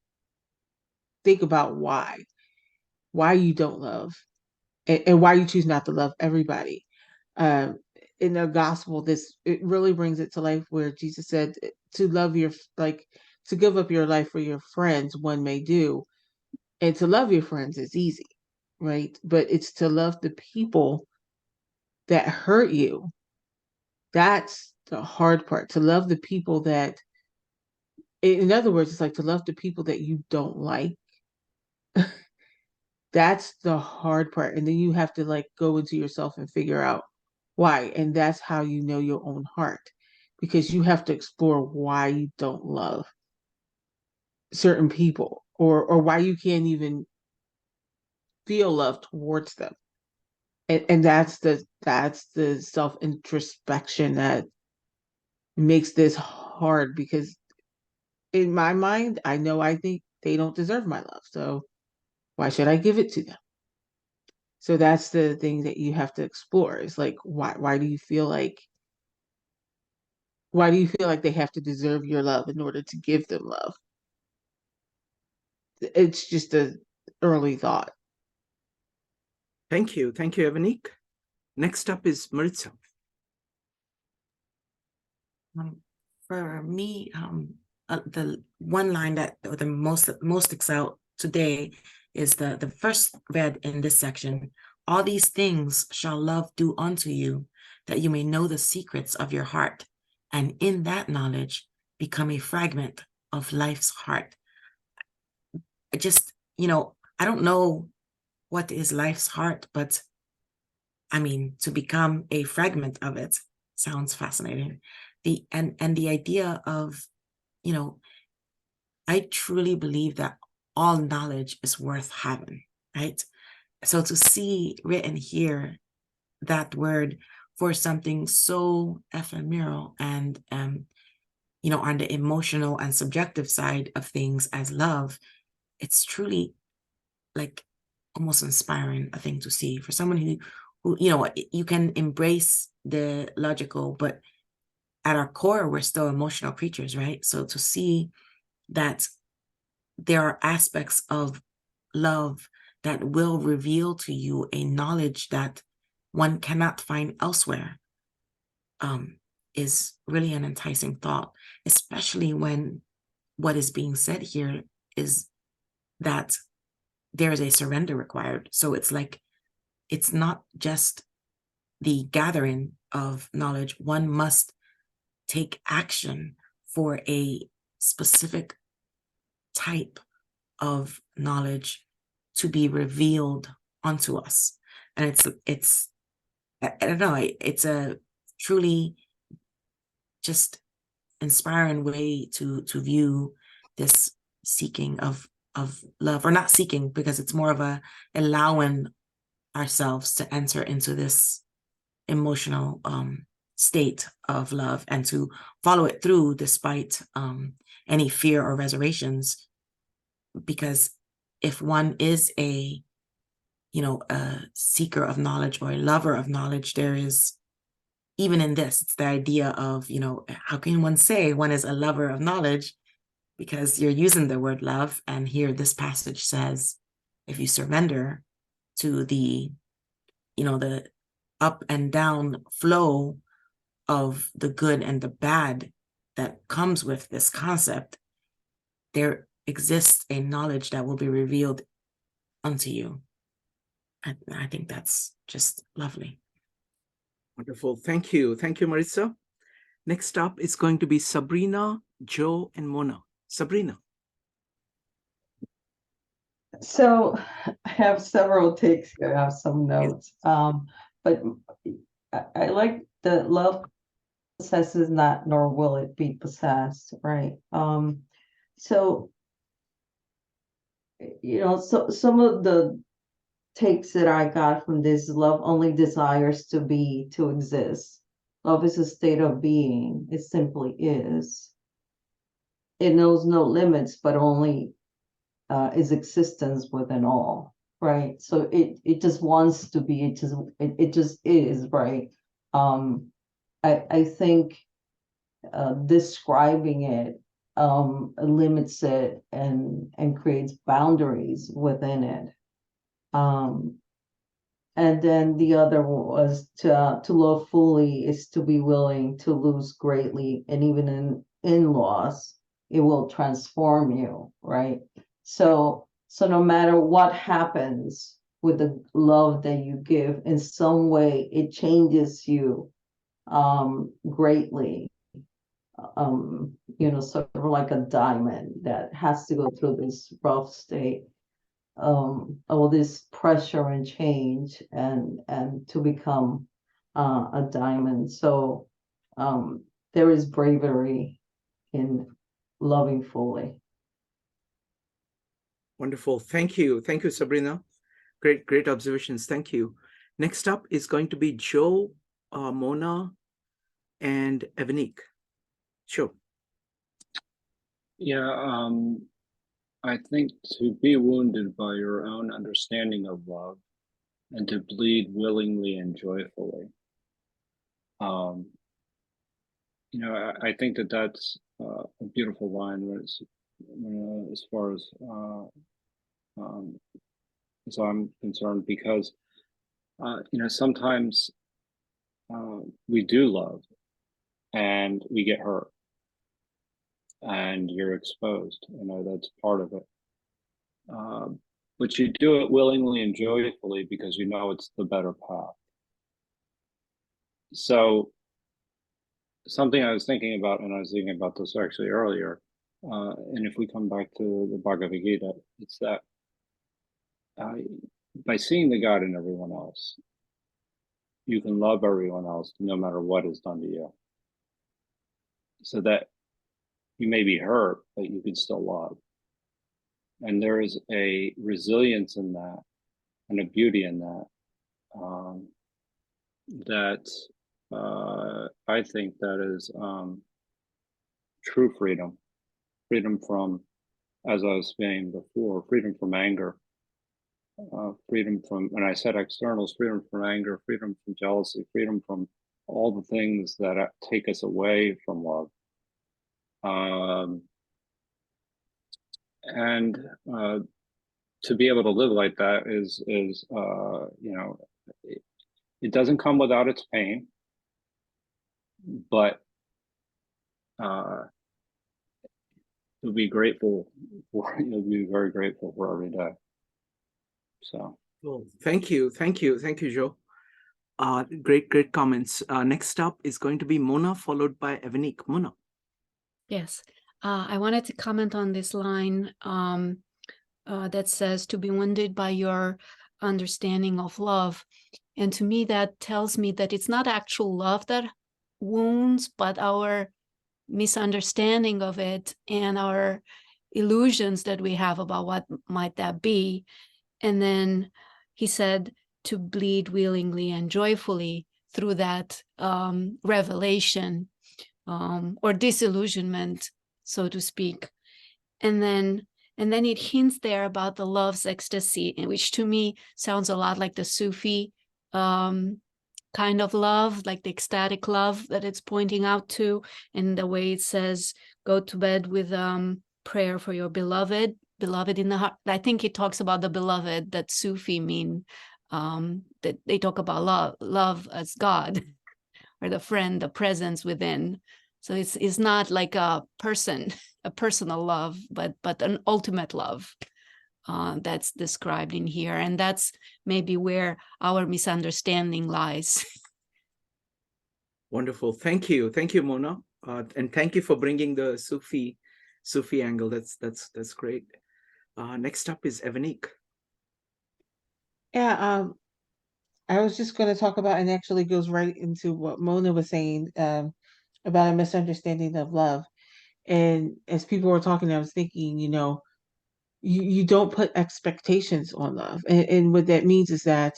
think about why you don't love, and why you choose not to love everybody. Um, in the gospel, this it really brings it to life where Jesus said to love your like to give up your life for your friends, one may do, and to love your friends is easy, right? But it's to love the people that hurt you. That's the hard part. To love the people that, in other words, it's like to love the people that you don't like. That's the hard part. And then you have to like go into yourself and figure out why. And that's how you know your own heart, because you have to explore why you don't love certain people, or why you can't even feel love towards them. And that's the self introspection that makes this hard, because in my mind, I think they don't deserve my love. So why should I give it to them? So that's the thing that you have to explore, is like why do you feel like they have to deserve your love in order to give them love? It's just a early thought. Thank you. Thank you, Evanik. Next up is Maritza. For me, the one line that the most sticks out today is the first read in this section. All these things shall love do unto you, that you may know the secrets of your heart, and in that knowledge become a fragment of life's heart. Just, I don't know what is life's heart, but I mean, to become a fragment of it sounds fascinating. The idea of, I truly believe that all knowledge is worth having, right? So to see written here that word for something so ephemeral and on the emotional and subjective side of things as love, it's truly like almost inspiring a thing to see for someone who you can embrace the logical, but at our core we're still emotional creatures, right? So to see that there are aspects of love that will reveal to you a knowledge that one cannot find elsewhere is really an enticing thought, especially when what is being said here is that there is a surrender required. So it's like, it's not just the gathering of knowledge. One must take action for a specific type of knowledge to be revealed onto us. And it's I don't know, it's a truly just inspiring way to view this seeking of love, or not seeking, because it's more of a allowing ourselves to enter into this emotional state of love and to follow it through despite any fear or reservations. Because if one is a seeker of knowledge or a lover of knowledge, there is, even in this, it's the idea of, how can one say one is a lover of knowledge? Because you're using the word love. And here this passage says, if you surrender to the up and down flow of the good and the bad that comes with this concept, there exists a knowledge that will be revealed unto you. I think that's just lovely. Wonderful. Thank you. Thank you, Maritza. Next up is going to be Sabrina, Joe, and Mona. Sabrina. So I have several takes here. I have some notes. But I like the love possesses not, nor will it be possessed, right? So some of the takes that I got from this: love only desires to exist. Love is a state of being. It simply is. It knows no limits, but only is existence within all, right? So it just wants to be. It just is, right? I think describing it limits it and creates boundaries within it. And then the other was to love fully is to be willing to lose greatly, and even in loss, it will transform you, right? So no matter what happens with the love that you give, in some way it changes you greatly. Sort of like a diamond that has to go through this rough state, all this pressure and change, and to become a diamond. So there is bravery in loving fully. Wonderful. Thank you. Thank you, Sabrina. Great observations. Thank you. Next up is going to be Joe, Mona, and Evanique. Joe. Yeah, I think to be wounded by your own understanding of love and to bleed willingly and joyfully. I think that's a beautiful line as far as I'm concerned, because sometimes we do love and we get hurt and you're exposed. That's part of it. But you do it willingly and joyfully because you know it's the better path. So something I was thinking about, and I was thinking about this actually earlier, and if we come back to the Bhagavad Gita, it's that by seeing the God in everyone else, you can love everyone else no matter what is done to you. So that you may be hurt, but you can still love. And there is a resilience in that and a beauty in that, I think that is true freedom. Freedom from, as I was saying before, freedom from anger, freedom from, when I said externals, freedom from anger, freedom from jealousy, freedom from all the things that take us away from love. And to be able to live like that is it doesn't come without its pain, but you'll be grateful for, you'll be very grateful for every day. So well, thank you, Joe. Great comments. Next up is going to be Mona, followed by Evanique. Mona. Yes, I wanted to comment on this line that says to be wounded by your understanding of love. And to me, that tells me that it's not actual love that wounds, but our misunderstanding of it and our illusions that we have about what might that be. And then he said to bleed willingly and joyfully through that revelation or disillusionment, so to speak. And then it hints there about the love's ecstasy, which to me sounds a lot like the Sufi kind of love, like the ecstatic love that it's pointing out to, and the way it says, go to bed with prayer for your beloved in the heart. I think it talks about the beloved that Sufi mean, that they talk about love as God or the friend, the presence within. So it's not like a personal love, but an ultimate love that's described in here. And that's maybe where our misunderstanding lies. Wonderful. Thank you, Mona. And thank you for bringing the Sufi angle. That's great. Next up is Evanique. Yeah, I was just going to talk about, and actually goes right into what Mona was saying about a misunderstanding of love. And as people were talking, I was thinking, you don't put expectations on love. And what that means is that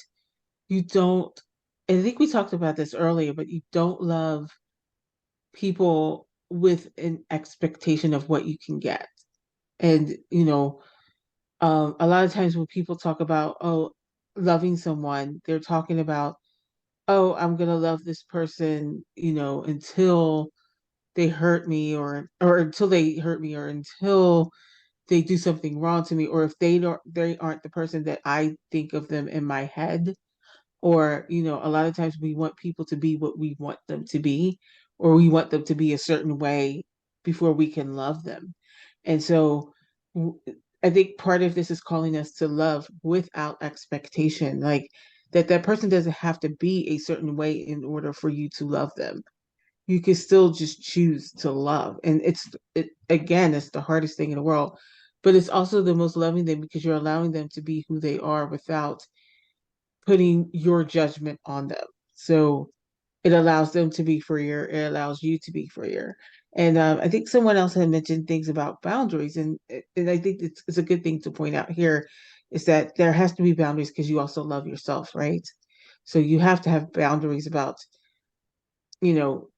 you don't, I think we talked about this earlier, but you don't love people with an expectation of what you can get. And, a lot of times when people talk about, loving someone, they're talking about oh, I'm gonna love this person, until they hurt me, or until they hurt me, or until they do something wrong to me, or if they aren't the person that I think of them in my head. Or, a lot of times we want people to be what we want them to be, or we want them to be a certain way before we can love them. And so w- I think part of this is calling us to love without expectation, like that person doesn't have to be a certain way in order for you to love them. You can still just choose to love. And again, it's the hardest thing in the world, but it's also the most loving thing, because you're allowing them to be who they are without putting your judgment on them. So it allows them to be freer. It allows you to be freer. And I think someone else had mentioned things about boundaries, and I think it's a good thing to point out here is that there has to be boundaries because you also love yourself, right? So you have to have boundaries about, you know,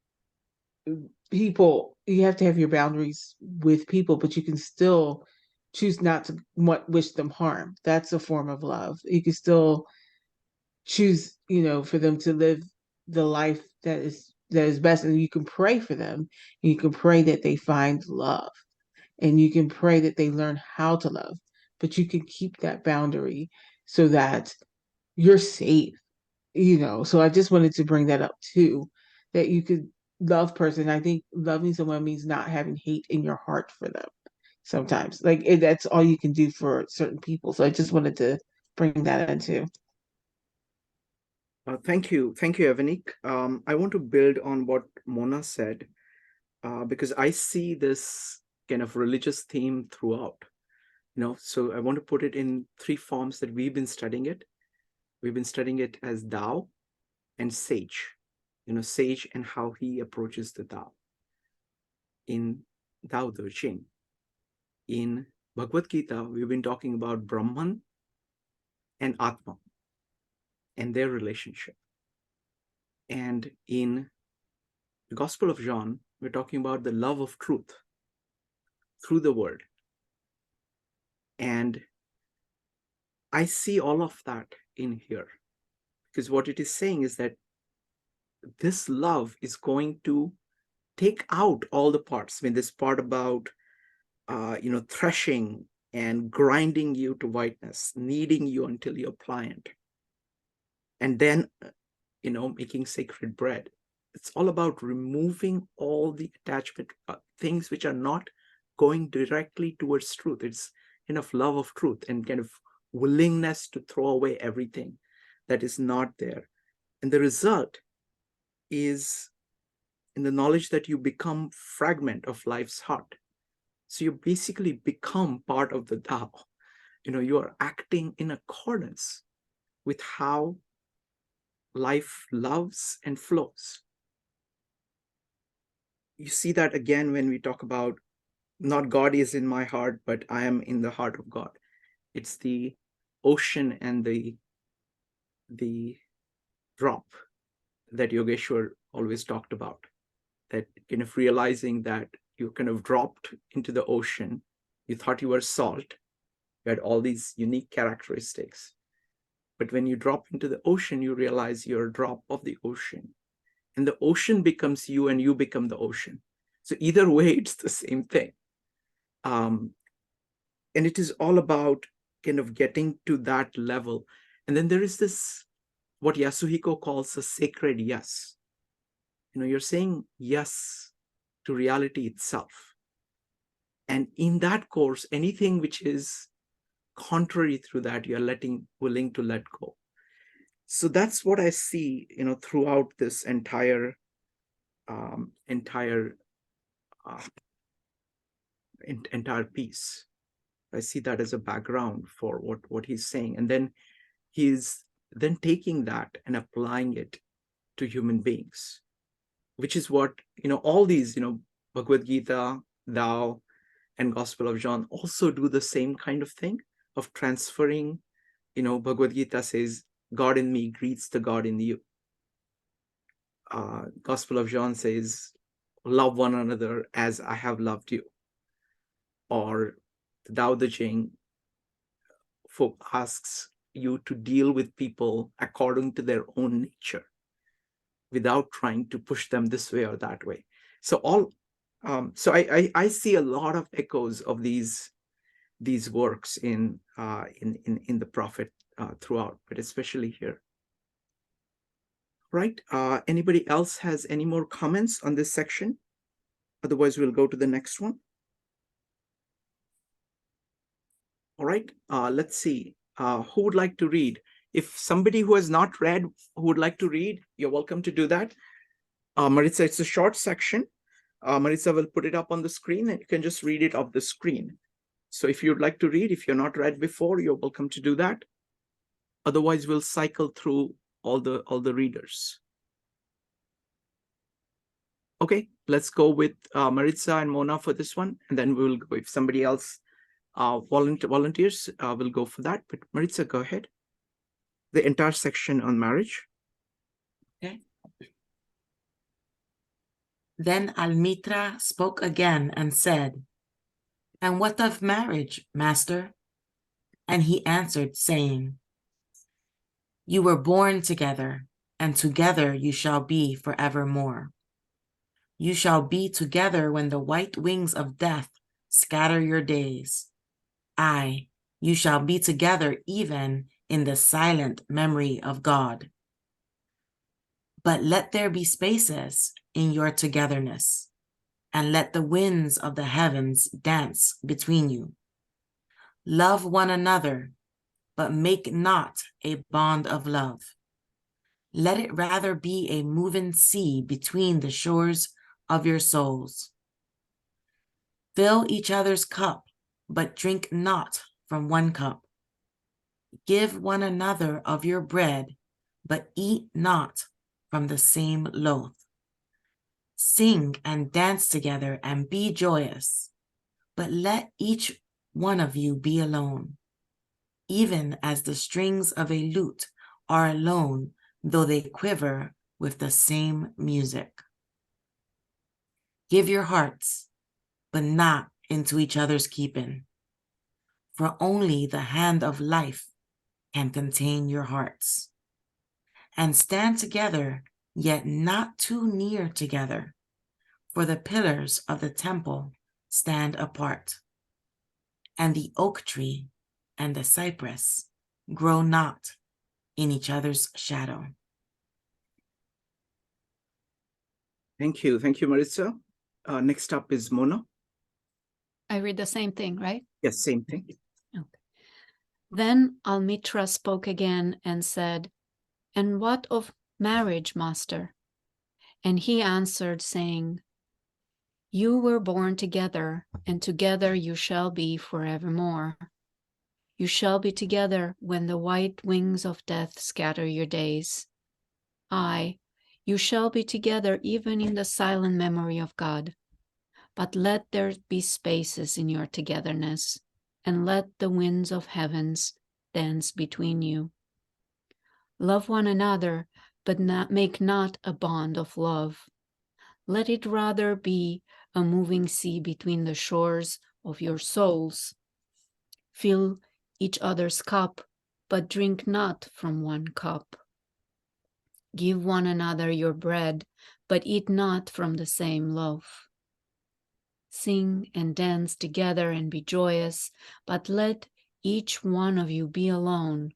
people. You have to have your boundaries with people, but you can still choose not to wish them harm. That's a form of love. You can still choose, for them to live the life that is best, and you can pray for them. You can pray that they find love, and you can pray that they learn how to love, but you can keep that boundary so that you're safe. So I just wanted to bring that up too, that you could love person. I think loving someone means not having hate in your heart for them sometimes, like that's all you can do for certain people. So I just wanted to bring that in too. Thank you. Thank you, Evanik. I want to build on what Mona said, because I see this kind of religious theme throughout. So I want to put it in three forms that we've been studying it. We've been studying it as Tao and Sage. Sage and how he approaches the Tao. In Tao Te Ching. In Bhagavad Gita, we've been talking about Brahman and Atma and their relationship. And in the Gospel of John, we're talking about the love of truth through the word. And I see all of that in here, because what it is saying is that this love is going to take out all the parts. I mean, this part about, threshing and grinding you to whiteness, kneading you until you're pliant, and then, making sacred bread. It's all about removing all the attachment, things which are not going directly towards truth. It's kind of love of truth and kind of willingness to throw away everything that is not there. And the result is in the knowledge that you become fragment of life's heart. So you basically become part of the Tao. You are acting in accordance with how life loves and flows. You see that again when we talk about not God is in my heart, but I am in the heart of God. It's the ocean and the drop that Yogeshwar always talked about, that kind of realizing that you kind of dropped into the ocean. You thought you were salt. You had all these unique characteristics. But when you drop into the ocean, you realize you're a drop of the ocean. And the ocean becomes you and you become the ocean. So either way, it's the same thing. And it is all about kind of getting to that level. And then there is this, what Yasuhiko calls a sacred yes. You're saying yes to reality itself. And in that course, anything which is contrary through that, you're willing to let go. So that's what I see, throughout this entire piece. I see that as a background for what he's saying. And then he's then taking that and applying it to human beings, which is what, all these, Bhagavad Gita, Tao, and Gospel of John also do the same kind of thing of transferring. Bhagavad Gita says, God in me greets the God in you. Gospel of John says, love one another as I have loved you. Or the Tao Te Ching asks you to deal with people according to their own nature. without trying to push them this way or that way. So I see a lot of echoes of these works in the prophet throughout, but especially here. Right? Anybody else has any more comments on this section? Otherwise, we'll go to the next one. All right, let's see. Who would like to read? If somebody who has not read who would like to read, you're welcome to do that. Maritza, it's a short section. Maritza will put it up on the screen and you can just read it off the screen. So if you'd like to read, if you're not read before, you're welcome to do that. Otherwise, we'll cycle through all the readers. Okay, let's go with Maritza and Mona for this one, and then we'll go. If somebody else volunteers, we'll go for that. But Maritza, go ahead. The entire section on marriage. Okay. Then Almitra spoke again and said, "And what of marriage, master?" And he answered, saying, "You were born together, and together you shall be forevermore. You shall be together when the white wings of death scatter your days. Aye, you shall be together even in the silent memory of God. But let there be spaces in your togetherness, and let the winds of the heavens dance between you. Love one another, but make not a bond of love. Let it rather be a moving sea between the shores of your souls. Fill each other's cup, but drink not from one cup. Give one another of your bread, but eat not from the same loaf. Sing and dance together and be joyous, but let each one of you be alone, even as the strings of a lute are alone, though they quiver with the same music. Give your hearts, but not into each other's keeping, for only the hand of life can contain your hearts. And stand together, yet not too near together, for the pillars of the temple stand apart, and the oak tree and the cypress grow not in each other's shadow." Thank you, Maritza. Next up is Mona. I read the same thing, right? Yes, same thing. Okay. Then Almitra spoke again and said, "And what of marriage, master?" And he answered, saying, "You were born together, and together you shall be forevermore. You shall be together when the white wings of death scatter your days. Aye, you shall be together even in the silent memory of God. But let there be spaces in your togetherness, and let the winds of heavens dance between you. Love one another, but make not a bond of love. Let it rather be a moving sea between the shores of your souls. Fill each other's cup, but drink not from one cup. Give one another your bread, but eat not from the same loaf. Sing and dance together and be joyous, but let each one of you be alone,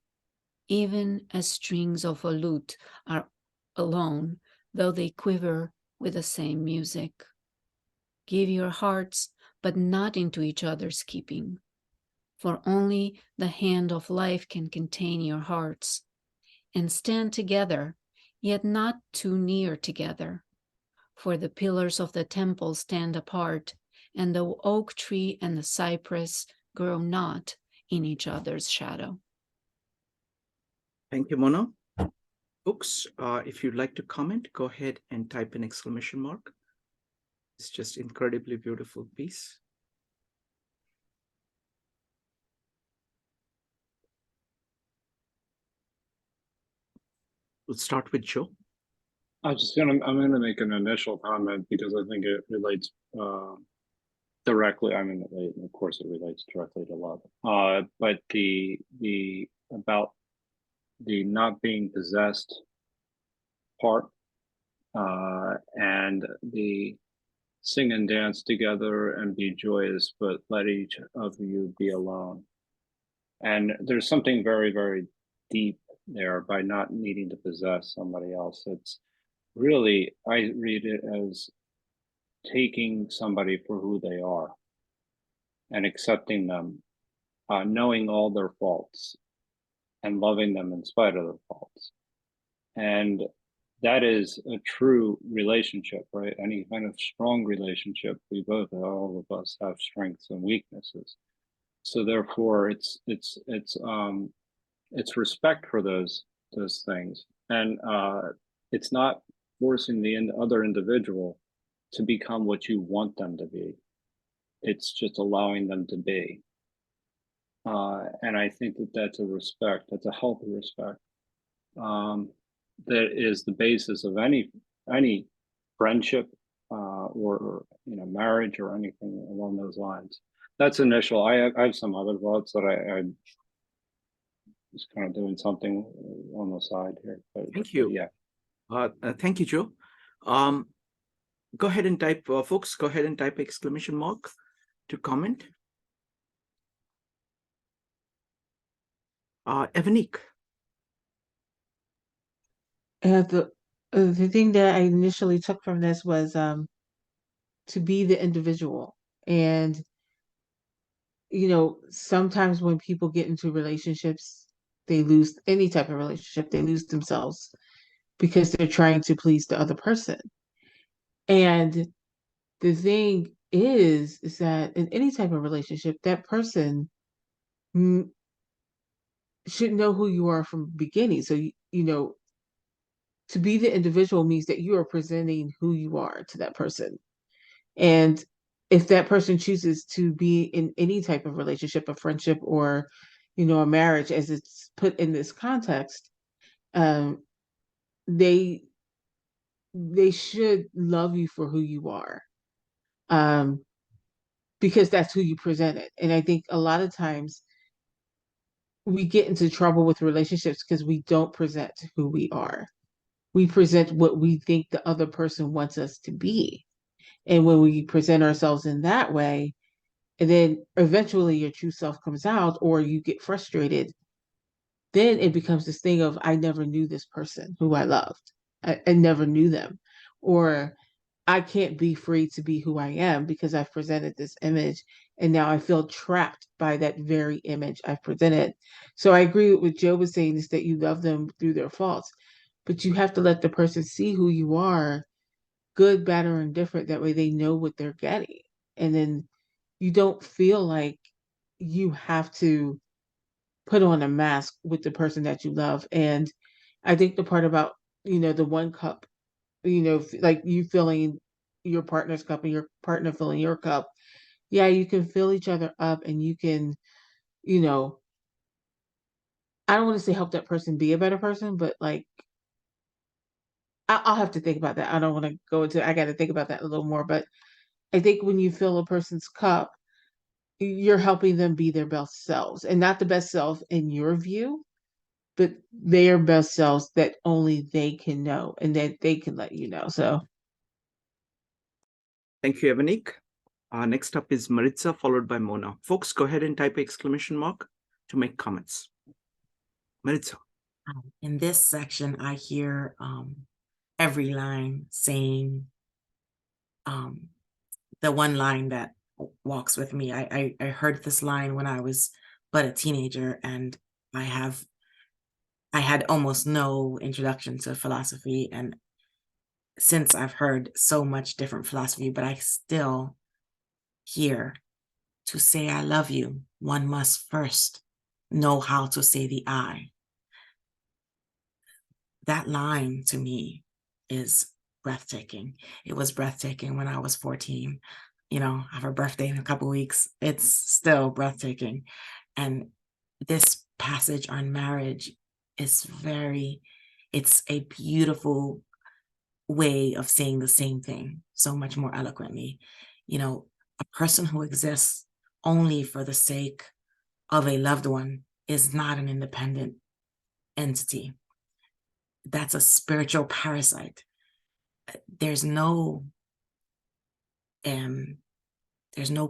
even as strings of a lute are alone, though they quiver with the same music. Give your hearts, but not into each other's keeping, for only the hand of life can contain your hearts. And stand together, yet not too near together, for the pillars of the temple stand apart, and the oak tree and the cypress grow not in each other's shadow. Thank you, Mona. Folks, if you'd like to comment, go ahead and type an exclamation mark. It's just incredibly beautiful piece. We'll start with Joe. I'm gonna make an initial comment because I think it relates directly. I mean, of course, it relates directly to love. But the about the not being possessed part and the sing and dance together and be joyous, but let each of you be alone. And there's something very, very deep there by not needing to possess somebody else. It's really, I read it as taking somebody for who they are and accepting them, knowing all their faults and loving them in spite of their faults. And that is a true relationship, right? Any kind of strong relationship, we both, all of us, have strengths and weaknesses. So therefore, it's respect for those things, and it's not forcing the other individual to become what you want them to be. It's just allowing them to be. And I think that that's a respect. That's a healthy respect. That is the basis of any friendship, or marriage or anything along those lines. That's initial. I have some other thoughts that I just kind of doing something on the side here. Thank you. Yeah. Thank you, Joe. Go ahead and type, folks, go ahead and type exclamation mark to comment. Evanique. The thing that I initially took from this was to be the individual. And sometimes when people get into relationships, they lose any type of relationship, they lose themselves because they're trying to please the other person. And the thing is that in any type of relationship, that person should know who you are from the beginning. So, to be the individual means that you are presenting who you are to that person. And if that person chooses to be in any type of relationship, a friendship, or, a marriage, as it's put in this context, they should love you for who you are, because that's who you presented. And I think a lot of times we get into trouble with relationships because we don't present who we are. We present what we think the other person wants us to be. And when we present ourselves in that way, and then eventually your true self comes out, or you get frustrated, then it becomes this thing of, I never knew this person who I loved. I never knew them. Or I can't be free to be who I am because I've presented this image, and now I feel trapped by that very image I've presented. So I agree with what Joe was saying, is that you love them through their faults, but you have to let the person see who you are, good, bad, or indifferent. That way they know what they're getting. And then you don't feel like you have to put on a mask with the person that you love. And I think the part about, the one cup, like you filling your partner's cup and your partner filling your cup. Yeah, you can fill each other up, and you can, I don't want to say help that person be a better person, but like, I'll have to think about that. I don't want to go into, I got to think about that a little more. But I think when you fill a person's cup, you're helping them be their best selves, and not the best self in your view, but their best selves that only they can know and that they can let you know. So Thank you, Evanique. Next up is Maritza, followed by Mona. Folks, go ahead and type exclamation mark to make comments. Maritza. In this section, I hear every line saying the one line that walks with me. I heard this line when I was but a teenager, and I had almost no introduction to philosophy, and since I've heard so much different philosophy, but I still hear, to say I love you, one must first know how to say the I. That line to me is breathtaking. It was breathtaking when I was 14. I have a birthday in a couple of weeks. It's still breathtaking. And this passage on marriage is it's a beautiful way of saying the same thing so much more eloquently. A person who exists only for the sake of a loved one is not an independent entity. That's a spiritual parasite. there's no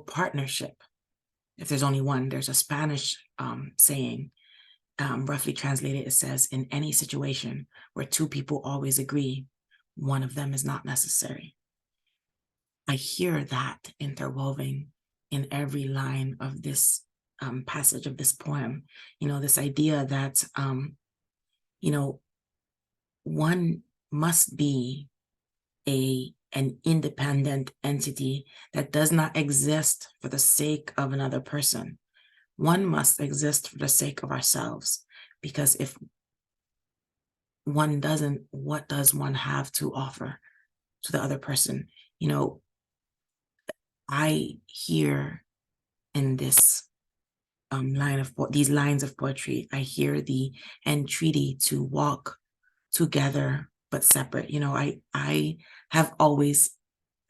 partnership if there's only one. There's a Spanish saying, roughly translated, it says, in any situation where two people always agree, one of them is not necessary. I hear that interwoven in every line of this passage of this poem. This idea that, one must be an independent entity that does not exist for the sake of another person. One must exist for the sake of ourselves, because if one doesn't, what does one have to offer to the other person? I hear in this these lines of poetry, I hear the entreaty to walk together but separate. I have always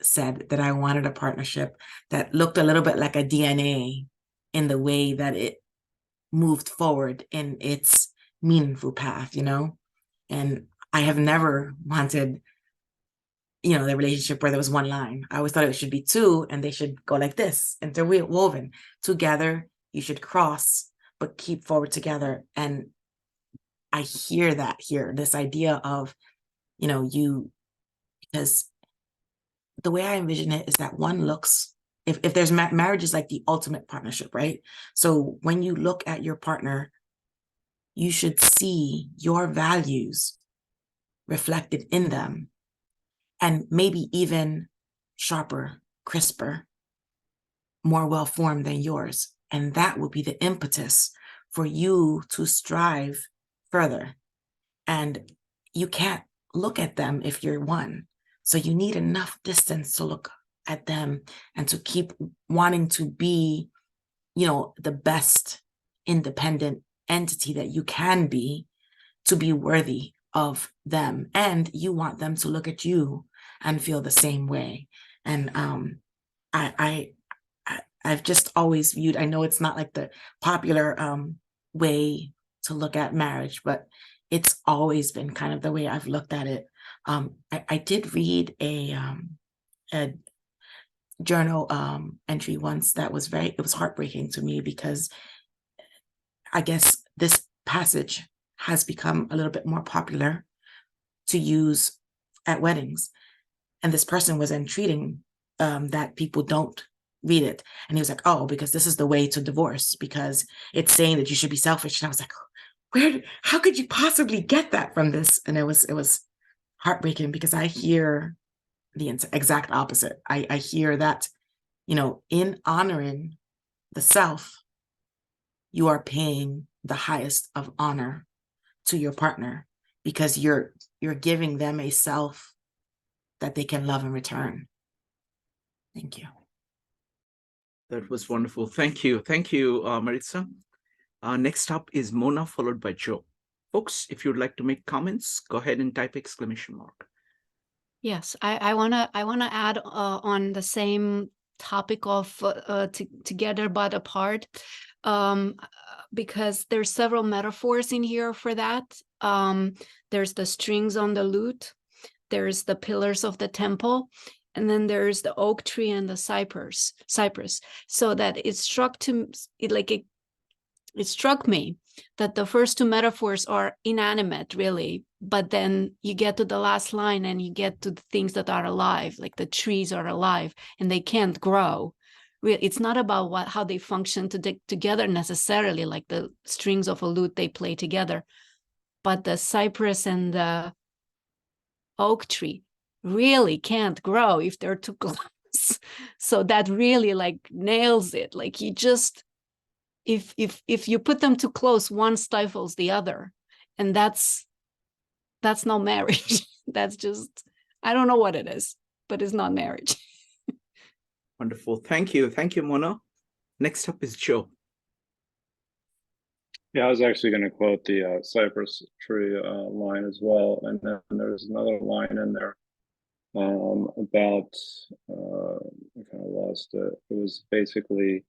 said that I wanted a partnership that looked a little bit like a DNA in the way that it moved forward in its meaningful path, and I have never wanted the relationship where there was one line. I always thought it should be two, and they should go like this, interwoven together. You should cross but keep forward together. And I hear that here, this idea of because the way I envision it is that one looks, if there's marriage is like the ultimate partnership, right? So when you look at your partner, you should see your values reflected in them, and maybe even sharper, crisper, more well-formed than yours. And that will be the impetus for you to strive further. And you can't look at them if you're one. So you need enough distance to look at them and to keep wanting to be, the best independent entity that you can be, to be worthy of them. And you want them to look at you and feel the same way. And I've just always viewed, I know it's not like the popular way to look at marriage, but it's always been kind of the way I've looked at it. I did read a journal entry once that was it was heartbreaking to me, because I guess this passage has become a little bit more popular to use at weddings. And this person was entreating that people don't read it. And he was like, oh, because this is the way to divorce, because it's saying that you should be selfish. And I was like, how could you possibly get that from this? And it was heartbreaking, because I hear the exact opposite. I hear that, in honoring the self, you are paying the highest of honor to your partner, because you're giving them a self that they can love in return. Thank you. That was wonderful. Thank you. Thank you, Maritza. Next up is Mona, followed by Joe. Folks, if you'd like to make comments, go ahead and type exclamation mark. Yes, I wanna add on the same topic of together but apart, because there's several metaphors in here for that. There's the strings on the lute, there's the pillars of the temple, and then there's the oak tree and the cypress. So that it struck me that the first two metaphors are inanimate, really, but then you get to the last line and you get to the things that are alive, like the trees are alive and they can't grow. It's not about how they function together necessarily, like the strings of a lute they play together, but the cypress and the oak tree really can't grow if they're too close. So that really nails it. Like you just, if you put them too close, one stifles the other, and that's not marriage. That's just, I don't know what it is, but it's not marriage. Wonderful. Thank you, Mona. Next up is Joe. Yeah, I was actually going to quote the cypress tree line as well, and then there's another line in there about I kind of lost it. It was basically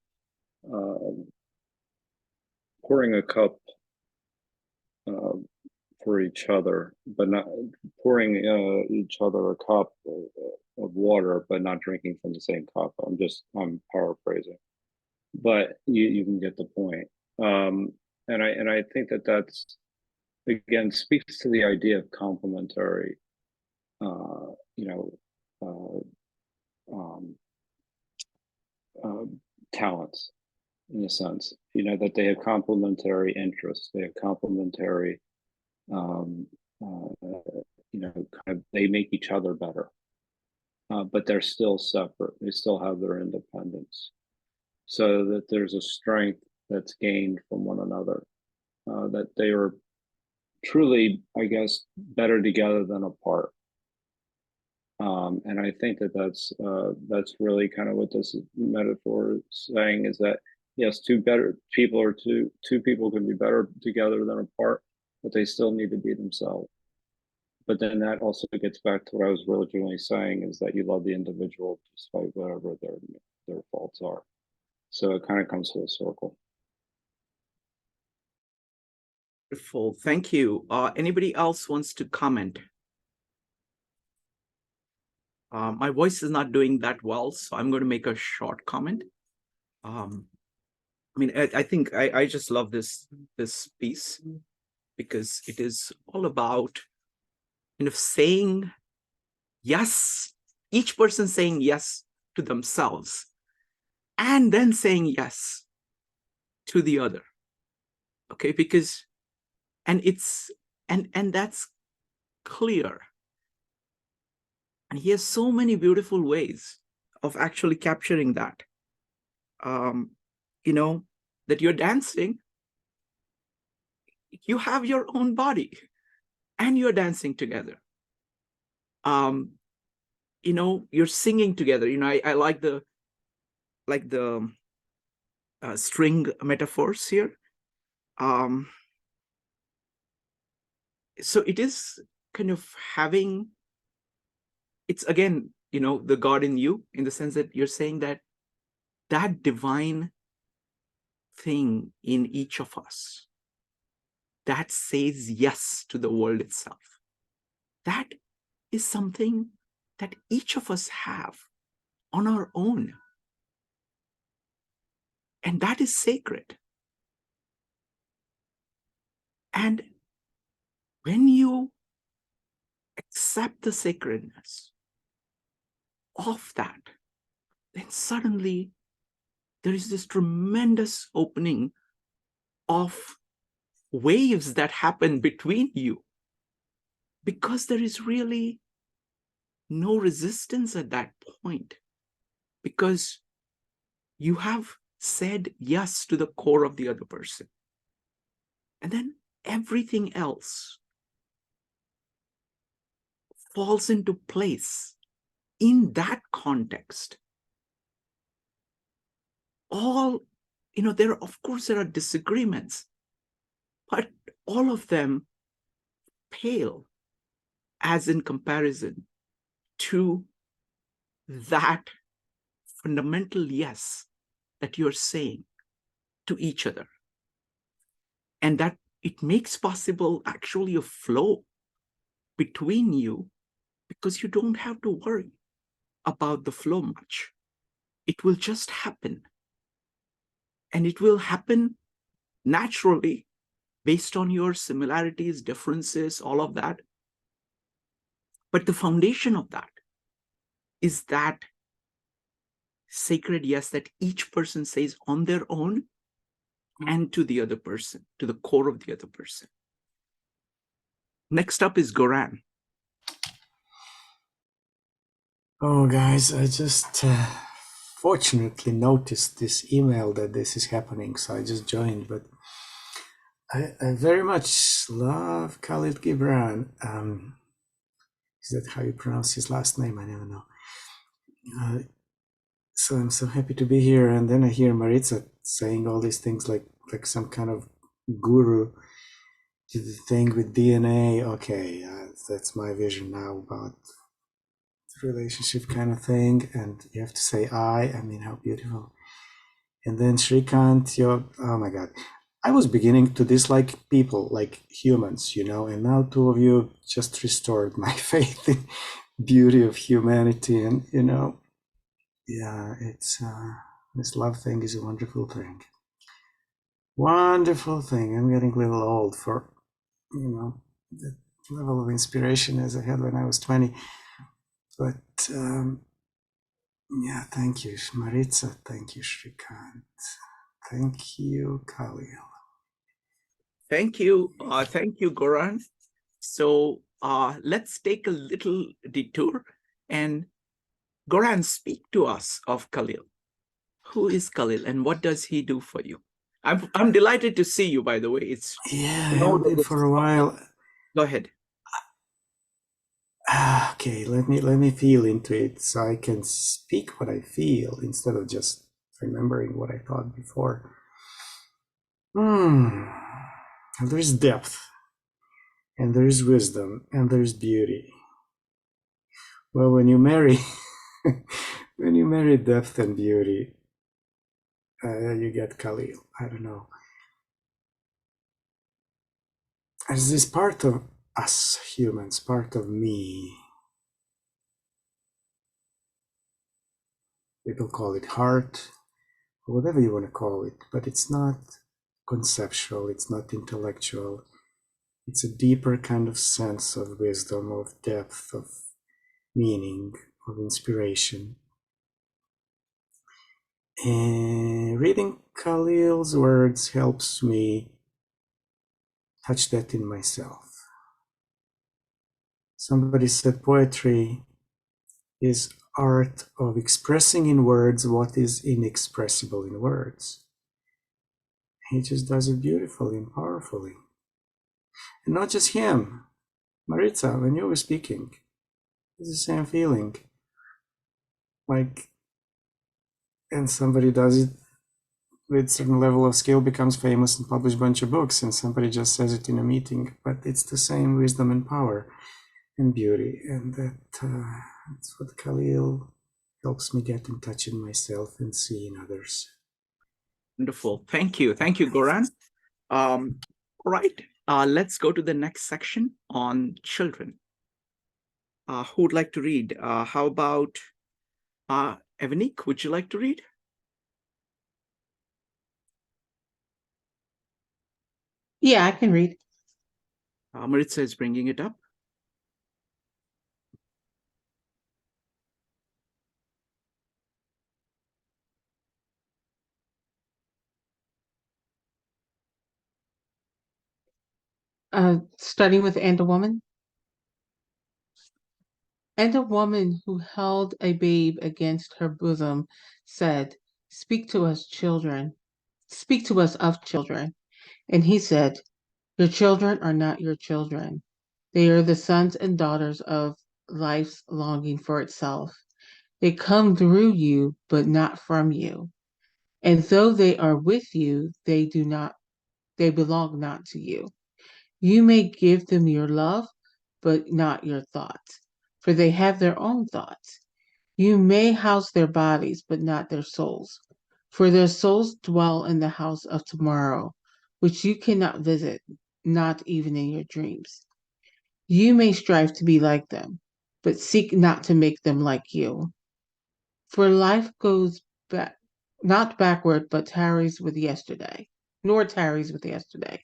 pouring a cup for each other, but not pouring each other a cup of water, but not drinking from the same cup. I'm paraphrasing, but you can get the point. And I think that's, again, speaks to the idea of complementary, you know, um, talents, in a sense, that they have complementary interests, they have complementary, kind of, they make each other better, but they're still separate. They still have their independence, so that there's a strength that's gained from one another, that they are truly, I guess, better together than apart. And I think that's really kind of what this metaphor is saying, is that yes, two people can be better together than apart, but they still need to be themselves. But then that also gets back to what I was originally saying, is that you love the individual despite whatever their faults are. So it kind of comes full circle. Wonderful. Thank you. Anybody else wants to comment? My voice is not doing that well, so I'm going to make a short comment. I think I just love this piece, because it is all about saying yes, each person saying yes to themselves, and then saying yes to the other. Okay, because and that's clear. And he has so many beautiful ways of actually capturing that. That you're dancing, you have your own body, and you're dancing together. You're singing together. I like the string metaphors here. So it is kind of having, it's again, the God in you, in the sense that you're saying that divine thing in each of us that says yes to the world itself, that is something that each of us have on our own. And that is sacred. And when you accept the sacredness of that, then suddenly there is this tremendous opening of waves that happen between you, because there is really no resistance at that point, because you have said yes to the core of the other person. And then everything else falls into place in that context. All, of course, there are disagreements, but all of them pale as in comparison to that fundamental yes that you're saying to each other. And that it makes possible actually a flow between you, because you don't have to worry about the flow much. It will just happen. And it will happen naturally based on your similarities, differences, all of that. But the foundation of that is that sacred yes that each person says on their own and to the other person, to the core of the other person. Next up is Goran. Oh, guys, I just fortunately noticed this email that this is happening, so I just joined. But I very much love Kahlil Gibran. Is that how you pronounce his last name? I never know. So I'm so happy to be here. And then I hear Maritza saying all these things like some kind of guru did the thing with DNA. Okay, that's my vision now about the relationship kind of thing. And you have to say I mean, how beautiful. And then Shrikant, oh my God. I was beginning to dislike people, like humans, and now two of you just restored my faith in beauty of humanity. And, yeah, it's this love thing is a wonderful thing. Wonderful thing. I'm getting a little old for, the level of inspiration as I had when I was 20. But yeah, thank you, Maritza. Thank you, Shrikant. Thank you, Kahlil. Thank you, Goran. So let's take a little detour and Goran, speak to us of Kahlil. Who is Kahlil and what does he do for you? I'm delighted to see you, by the way. Yeah, I haven't been for a while. Go ahead. Okay, let me feel into it so I can speak what I feel instead of just remembering what I thought before. There's depth, and there's wisdom, and there's beauty. Well, when you marry, when you marry depth and beauty, you get Kahlil. I don't know. As this part of us humans, part of me. People call it heart, or whatever you want to call it, but it's not conceptual, it's not intellectual. It's a deeper kind of sense of wisdom, of depth, of meaning, of inspiration. And reading Kahlil's words helps me touch that in myself. Somebody said poetry is art of expressing in words what is inexpressible in words. He just does it beautifully and powerfully. And not just him. Maritza, when you were speaking, it's the same feeling. Like, and somebody does it with certain level of skill, becomes famous and publish a bunch of books, and somebody just says it in a meeting, but it's the same wisdom and power and beauty. And that's what Kahlil helps me get in touch in myself and see in others. Wonderful. Thank you, Goran. All right, let's go to the next section on children. Who would like to read? How about Evanik? Would you like to read? Yeah, I can read. Maritza is bringing it up. Starting with "And a Woman." And a woman who held a babe against her bosom said, "Speak to us, children. Speak to us of children." And he said, "Your children are not your children. They are the sons and daughters of life's longing for itself. They come through you, but not from you. And though they are with you, they belong not to you. You may give them your love, but not your thoughts, for they have their own thoughts. You may house their bodies, but not their souls, for their souls dwell in the house of tomorrow, which you cannot visit, not even in your dreams. You may strive to be like them, but seek not to make them like you. For life goes back, not backward, but tarries with yesterday, nor tarries with yesterday.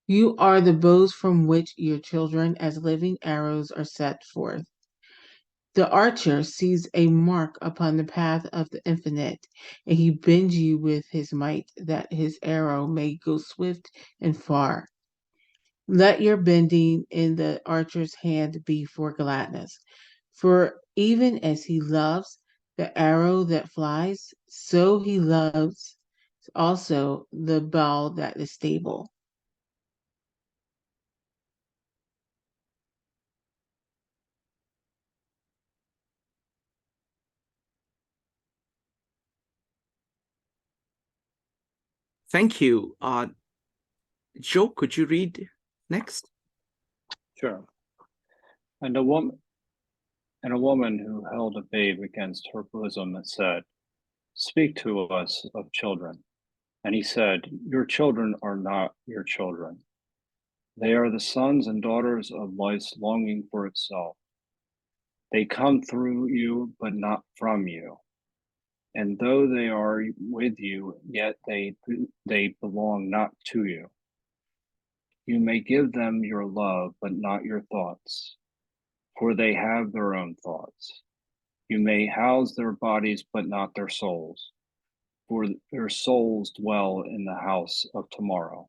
You are the bows from which your children as living arrows are set forth. The archer sees a mark upon the path of the infinite, and he bends you with his might that his arrow may go swift and far. Let your bending in the archer's hand be for gladness. For even as he loves the arrow that flies, so he loves also the bow that is stable. Thank you. Joe, could you read next? Sure. And a woman who held a babe against her bosom and said, "Speak to us of children." And he said, your children are not your children. They are the sons and daughters of life's longing for itself. They come through you, but not from you. And though they are with you, yet they belong not to you. You may give them your love, but not your thoughts, for they have their own thoughts. You may house their bodies, but not their souls, for their souls dwell in the house of tomorrow,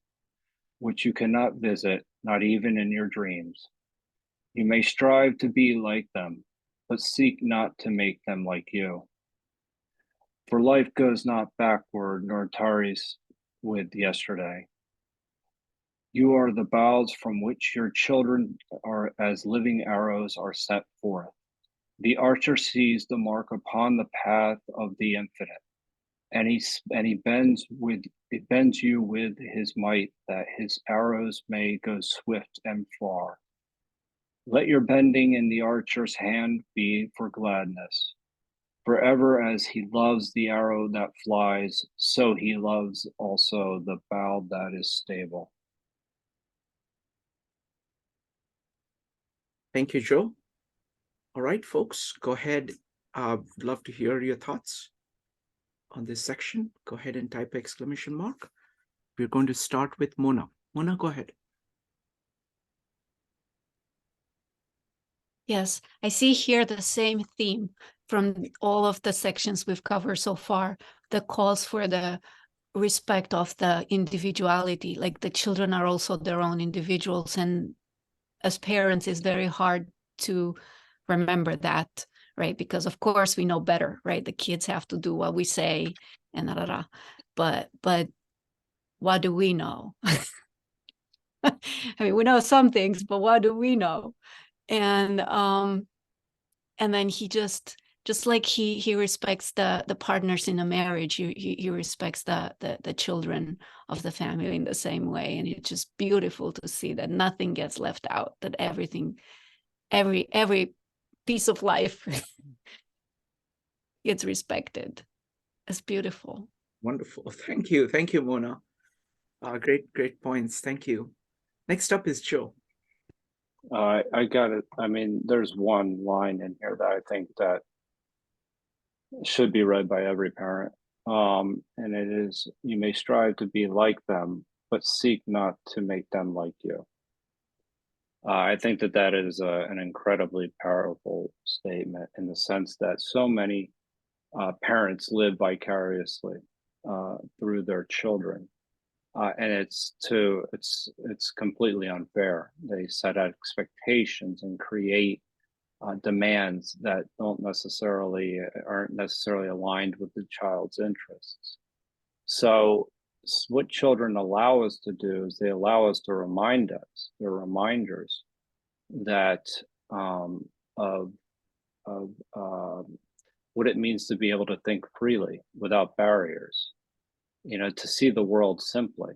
which you cannot visit, not even in your dreams. You may strive to be like them, but seek not to make them like you. For life goes not backward, nor tarries with yesterday. You are the bows from which your children are as living arrows are set forth. The archer sees the mark upon the path of the infinite, and he bends you with his might, that his arrows may go swift and far. Let your bending in the archer's hand be for gladness. Forever as he loves the arrow that flies, so he loves also the bow that is stable. Thank you, Joe. All right, folks, go ahead. Love to hear your thoughts on this section. Go ahead and type exclamation mark. We're going to start with Mona. Mona, go ahead. Yes, I see here the same theme from all of the sections we've covered so far, the calls for the respect of the individuality, like the children are also their own individuals. And as parents, it's very hard to remember that, right? Because of course we know better, right? The kids have to do what we say and but what do we know? I mean, we know some things, but what do we know? And then he just like he respects the partners in a marriage, he respects the children of the family in the same way. And it's just beautiful to see that nothing gets left out, that everything, every piece of life gets respected. It's beautiful. Wonderful. Thank you. Thank you, Mona. Great points. Thank you. Next up is Joe. I got it. I mean, there's one line in here that I think that should be read by every parent. And it is, you may strive to be like them, but seek not to make them like you. I think that that is an incredibly powerful statement, in the sense that so many parents live vicariously through their children. And it's completely unfair. They set expectations and create demands that aren't necessarily aligned with the child's interests. So what children allow us to do is they allow us to remind us, they're reminders that of what it means to be able to think freely without barriers, to see the world simply.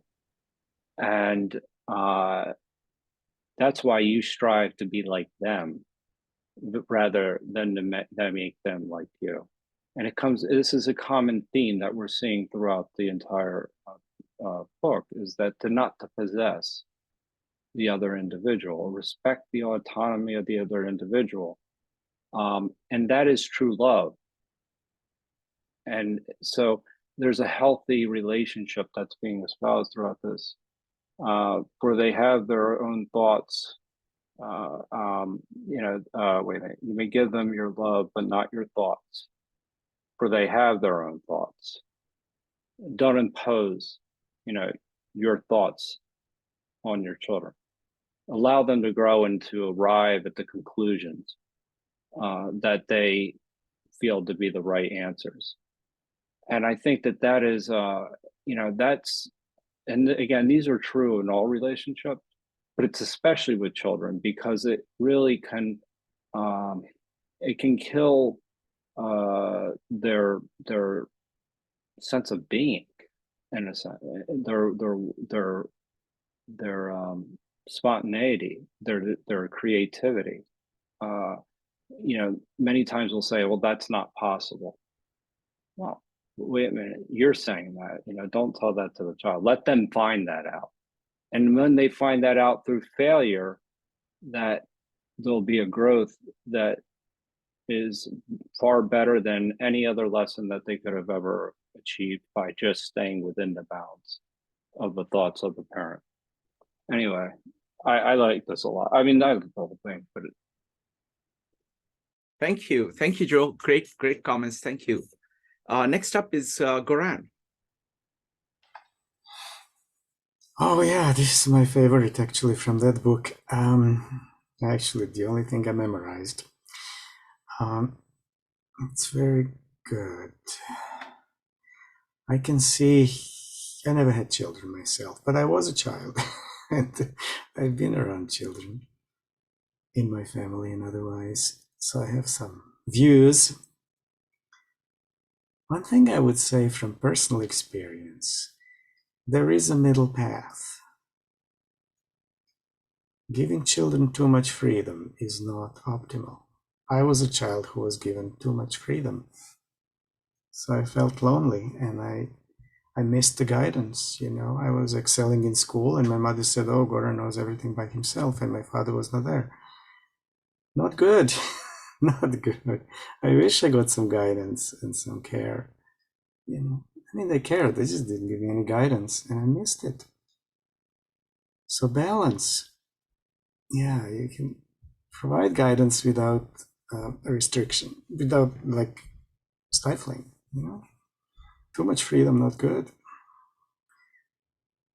And that's why you strive to be like them, rather than to make them like you. And this is a common theme that we're seeing throughout the entire book, is that not to possess the other individual, respect the autonomy of the other individual. And that is true love. And so there's a healthy relationship that's being espoused throughout this, for they have their own thoughts. You may give them your love, but not your thoughts, for they have their own thoughts. Don't impose, your thoughts on your children. Allow them to grow and to arrive at the conclusions that they feel to be the right answers. And I think that is, and again, these are true in all relationships, but it's especially with children, because it really can, it can kill their sense of being, in a sense, their spontaneity, their creativity. Many times we'll say, well, that's not possible. Well, wait a minute, you're saying that, don't tell that to the child. Let them find that out. And when they find that out through failure, that there'll be a growth that is far better than any other lesson that they could have ever achieved by just staying within the bounds of the thoughts of the parent. Anyway, I like this a lot. I mean, that's the whole thing, but Thank you. Thank you, Joe. Great comments. Thank you. Next up is Goran. Oh yeah, this is my favorite actually from that book. Actually, the only thing I memorized. It's very good. I can see, I never had children myself, but I was a child. And I've been around children in my family and otherwise, so I have some views. One thing I would say from personal experience, there is a middle path. Giving children too much freedom is not optimal. I was a child who was given too much freedom. So I felt lonely and I missed the guidance. I was excelling in school and my mother said, oh, Goran knows everything by himself, and my father was not there. Not good. Not good. I wish I got some guidance and some care. They cared, they just didn't give me any guidance and I missed it. So balance. Yeah, you can provide guidance without a restriction, without like stifling. Too much freedom, not good.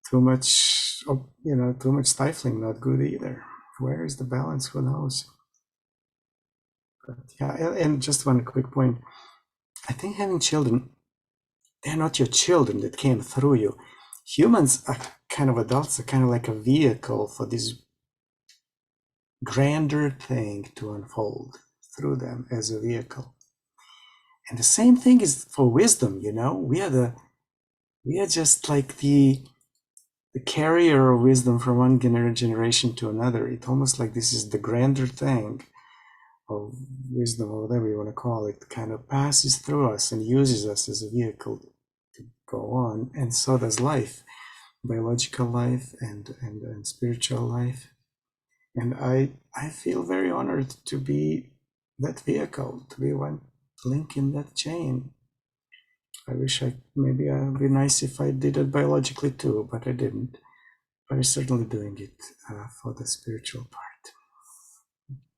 Too much, too much stifling, not good either. Where is the balance? Who knows? But yeah, and just one quick point. I think having children, they're not your children that came through you. Humans are kind of adults, are kind of like a vehicle for this grander thing to unfold through them as a vehicle. And the same thing is for wisdom, we are just like the carrier of wisdom from one generation to another. It's almost like this is the grander thing of wisdom, or whatever you want to call it, kind of passes through us and uses us as a vehicle to go on. And so does life, biological life and spiritual life. And I feel very honored to be that vehicle, to be one link in that chain. I wish maybe it would be nice if I did it biologically too, but I didn't. But I'm certainly doing it for the spiritual part.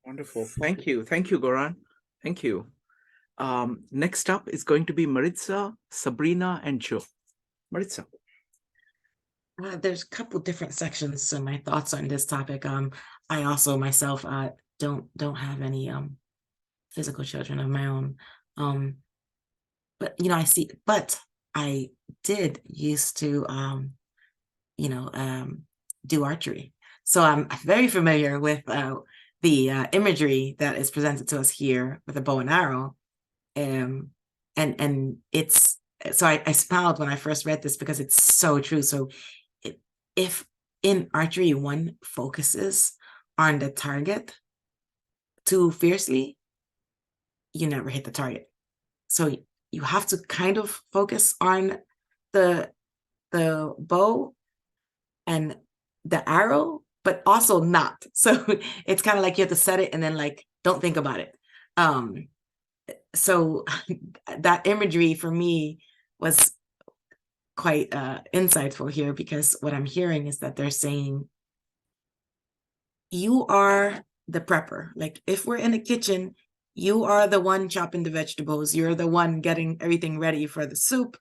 Wonderful. Thank you. Thank you, Goran. Thank you. Next up is going to be Maritza, Sabrina, and Joe. Maritza. There's a couple different sections to my thoughts on this topic. I also myself don't have any physical children of my own. But I did used to do archery. So I'm very familiar with the imagery that is presented to us here with a bow and arrow. And it's, so I smiled when I first read this because it's so true. So if in archery, one focuses on the target too fiercely, you never hit the target. So you have to kind of focus on the bow and the arrow, but also not. So it's kind of like you have to set it and then like, don't think about it. So that imagery for me was quite insightful here, because what I'm hearing is that they're saying, you are the prepper. Like if we're in the kitchen, you are the one chopping the vegetables. You're the one getting everything ready for the soup.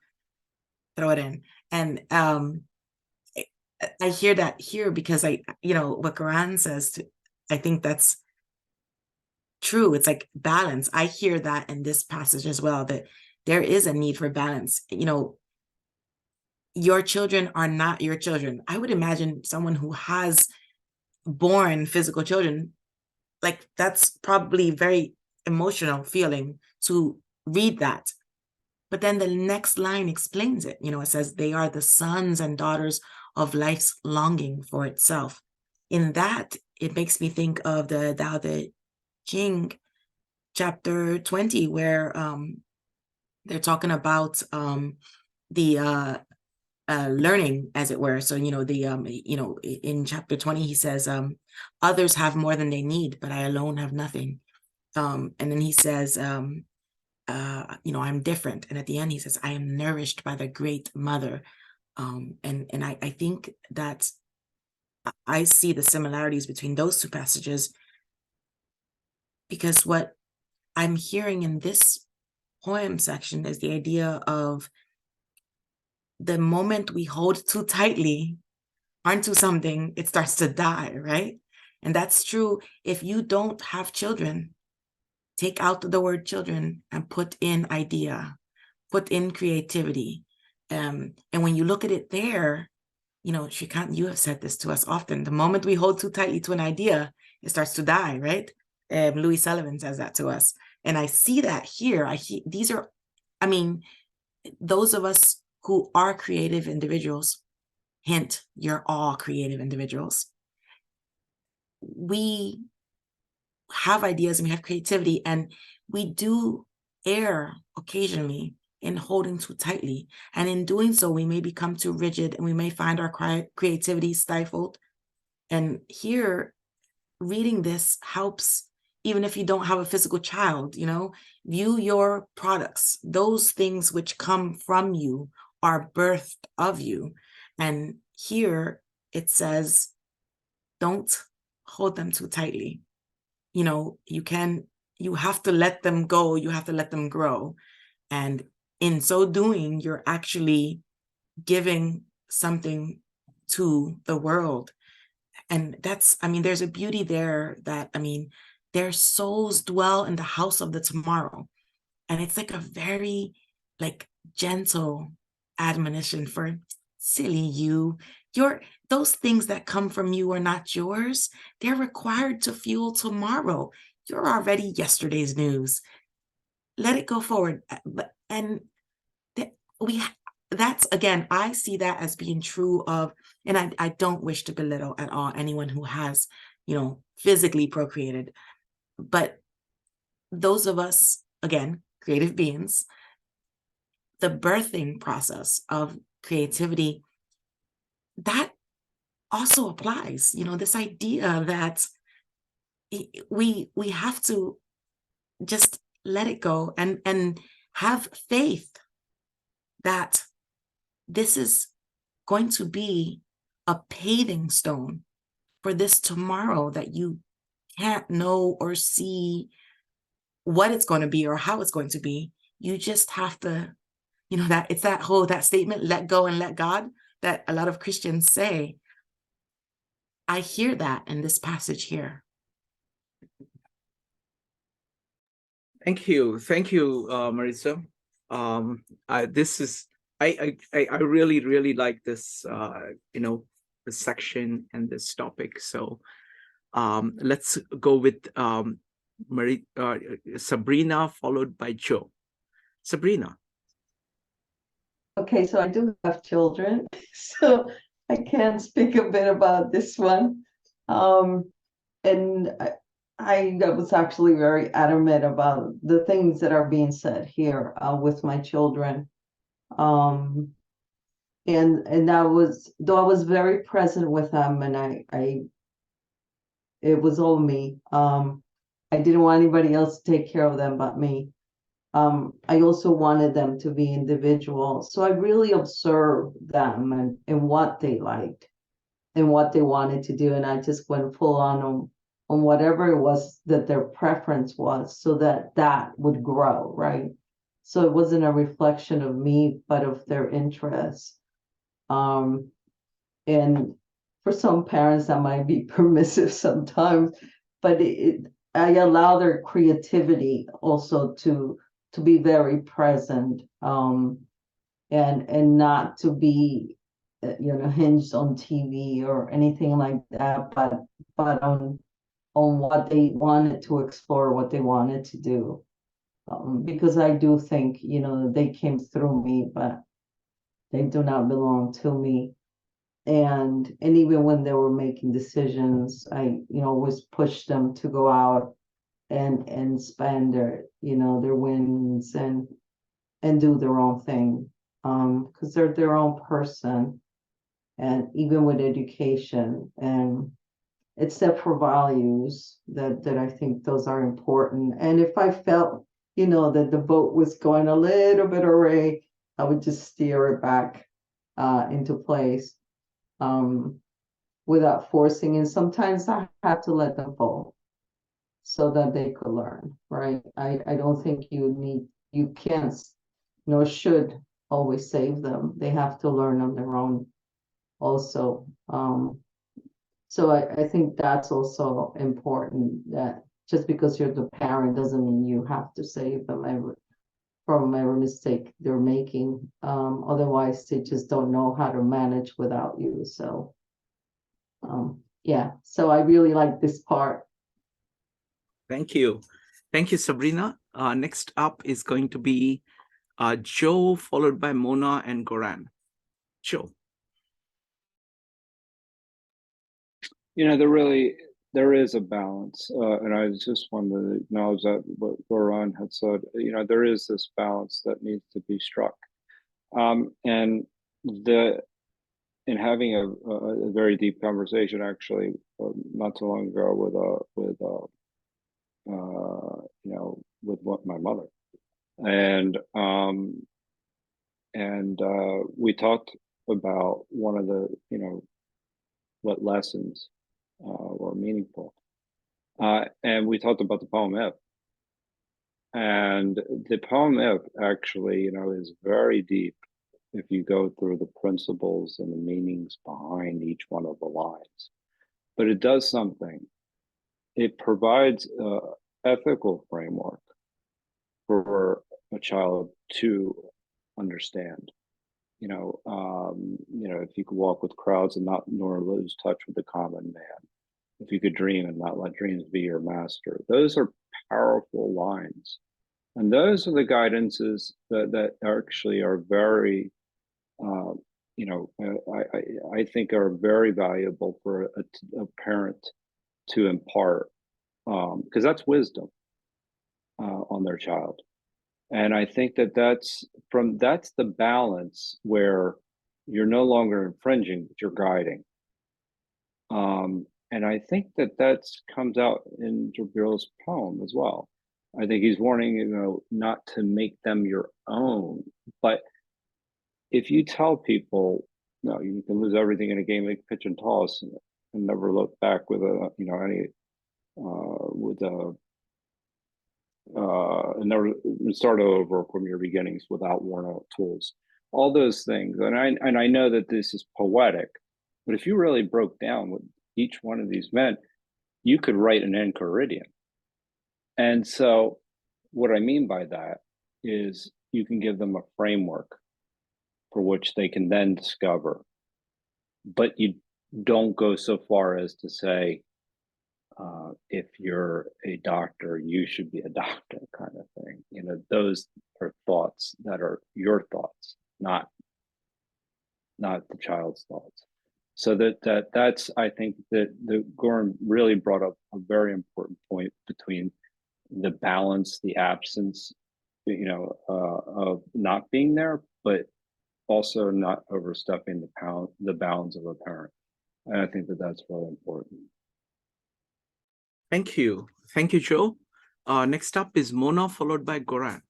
Throw it in. And I hear that here because what Quran says, I think that's true. It's like balance. I hear that in this passage as well, that there is a need for balance. Your children are not your children. I would imagine someone who has born physical children, like that's probably very emotional feeling to read that. But then the next line explains it. It says they are the sons and daughters of life's longing for itself. In that, it makes me think of the Tao Te Ching, chapter 20, where they're talking about the learning, as it were. So, in chapter 20, he says, others have more than they need, but I alone have nothing. And then he says, I'm different. And at the end, he says, I am nourished by the great mother. And I think that I see the similarities between those two passages, because what I'm hearing in this poem section is the idea of the moment we hold too tightly onto something, it starts to die, right? And that's true if you don't have children. Take out the word children and put in idea, put in creativity. And when you look at it there, Shrikant, you have said this to us often. The moment we hold too tightly to an idea, it starts to die, right? Louis Sullivan says that to us. And I see that here. Those of us who are creative individuals, hint, you're all creative individuals. We have ideas and we have creativity, and we do err occasionally in holding too tightly. And in doing so, we may become too rigid and we may find our creativity stifled. And here, reading this helps, even if you don't have a physical child, view your products. Those things which come from you are birthed of you. And here it says, don't hold them too tightly. You have to let them go. You have to let them grow. And in so doing, you're actually giving something to the world. And there's a beauty there that, their souls dwell in the house of the tomorrow. And it's like a very gentle admonition for silly you. Those things that come from you are not yours. They're required to fuel tomorrow. You're already yesterday's news. Let it go forward. And that's, again, I see that as being true of, and I don't wish to belittle at all anyone who has, physically procreated. But those of us, again, creative beings, the birthing process of creativity, that also applies. This idea that we have to just let it go and have faith that this is going to be a paving stone for this tomorrow that you can't know or see what it's going to be or how it's going to be. You just have to, that statement, let go and let God, that a lot of Christians say. I hear that in this passage here. Thank you, Marisa. I really like this, this section and this topic. So, let's go with Sabrina, followed by Joe. Sabrina. Okay, so I do have children, so I can speak a bit about this one. And I was actually very adamant about the things that are being said here with my children. And that was, though I was very present with them, and it was all me. I didn't want anybody else to take care of them but me. I also wanted them to be individuals. So I really observed them and what they liked and what they wanted to do. And I just went full on whatever it was that their preference was, so that would grow, right? So it wasn't a reflection of me, but of their interests. And for some parents, that might be permissive sometimes, but I allow their creativity also to be very present, and not to be hinged on TV or anything like that, but on what they wanted to explore, what they wanted to do, because I do think they came through me, but they do not belong to me. And even when they were making decisions, I always pushed them to go out and spend their their wins, and and do their own thing, because they're their own person, and even with education, and it's set for values that I think those are important. And if I felt, that the boat was going a little bit awry, I would just steer it back into place without forcing. And sometimes I had to let them fall so that they could learn, right? I don't think you can't, nor should always save them. They have to learn on their own also. So I think that's also important, that just because you're the parent doesn't mean you have to save them from every mistake they're making. Otherwise, they just don't know how to manage without you. So, yeah, so I really like this part. Thank you. Thank you, Sabrina. Next up is going to be Joe, followed by Mona and Goran. Joe. There is a balance, and I just wanted to acknowledge that what Goran had said. There is this balance that needs to be struck, and in having a very deep conversation, actually, not too long ago with my mother, and we talked about one of the what lessons were meaningful, and we talked about the poem If. And the poem If actually is very deep if you go through the principles and the meanings behind each one of the lines. But it does something. It provides an ethical framework for a child to understand. If you could walk with crowds and not nor lose touch with the common man, if you could dream and not let dreams be your master. Those are powerful lines. And those are the guidances that actually are very, I think are very valuable for a parent to impart, because that's wisdom on their child. And I think that's the balance where you're no longer infringing, but you're guiding. And I think that comes out in Jabril's poem as well. I think he's warning, not to make them your own. But if you tell people, no, you can lose everything in a game like pitch and toss and never look back with and never start over from your beginnings without worn out tools, all those things. And I know that this is poetic, but if you really broke down what each one of these meant, you could write an Enchiridion. And so what I mean by that is you can give them a framework for which they can then discover, but you don't go so far as to say, if you're a doctor, you should be a doctor, kind of thing. Those are thoughts that are your thoughts, not the child's thoughts. So that's I think that Goran really brought up a very important point between the balance, the absence, of not being there, but also not overstepping the bounds of a parent. And I think that's really important. Thank you. Thank you, Joe. Next up is Mona, followed by Goran.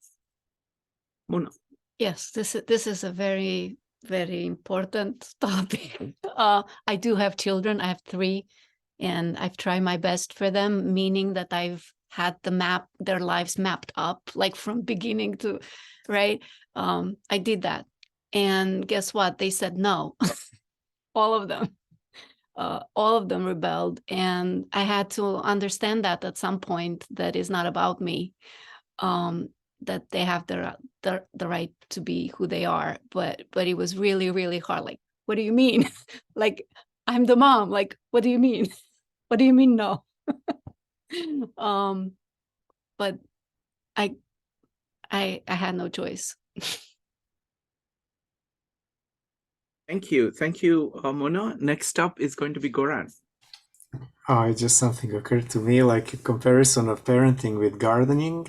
Mona. Yes, this is a very, very important topic. I do have children. I have 3, and I've tried my best for them, meaning that I've had their lives mapped up, like from beginning to, right? I did that. And guess what? They said no. All of them. All of them rebelled, and I had to understand that at some point that is not about me, that they have the right to be who they are, but it was really, really hard. Like, what do you mean? Like, I'm the mom. Like, what do you mean? What do you mean no? But I had no choice. Thank you, Mona. Next up is going to be Goran. Just something occurred to me, like a comparison of parenting with gardening.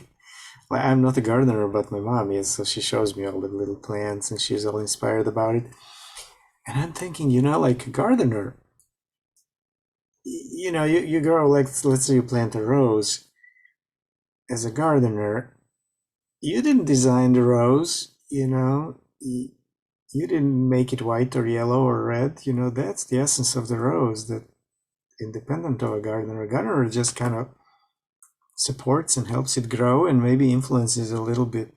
Well, I'm not a gardener, but my mom is, so she shows me all the little plants and she's all inspired about it. And I'm thinking, like a gardener, you grow, like, let's say you plant a rose. As a gardener, you didn't design the rose, you didn't make it white or yellow or red. That's the essence of the rose, that independent of a gardener. A gardener just kind of supports and helps it grow and maybe influences a little bit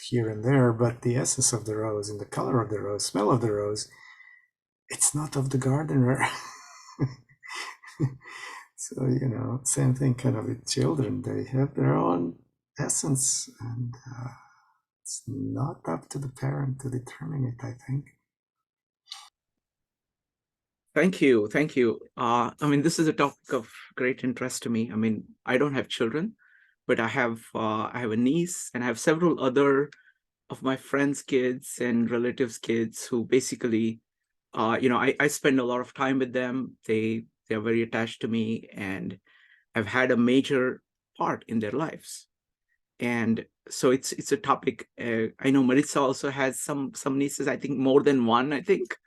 here and there, but the essence of the rose and the color of the rose, smell of the rose, it's not of the gardener. So, same thing kind of with children. They have their own essence, and it's not up to the parent to determine it, I think. Thank you. Thank you. This is a topic of great interest to me. I don't have children, but I have a niece, and I have several other of my friends' kids and relatives' kids who basically, I spend a lot of time with them. They're very attached to me, and I've had a major part in their lives. And so it's a topic. I know Marissa also has some nieces. I think more than one. I think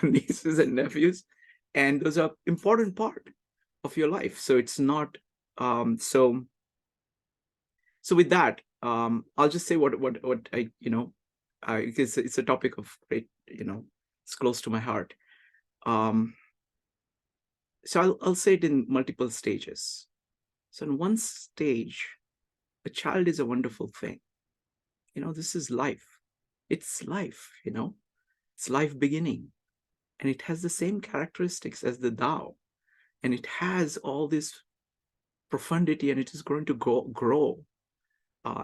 nieces and nephews, and those are important part of your life. So it's not so with that, I'll just say what I because it's a topic of great, it's close to my heart. So I'll say it in multiple stages. So in one stage, a child is a wonderful thing. This is life. It's life, it's life beginning. And it has the same characteristics as the Tao. And it has all this profundity, and it is going to grow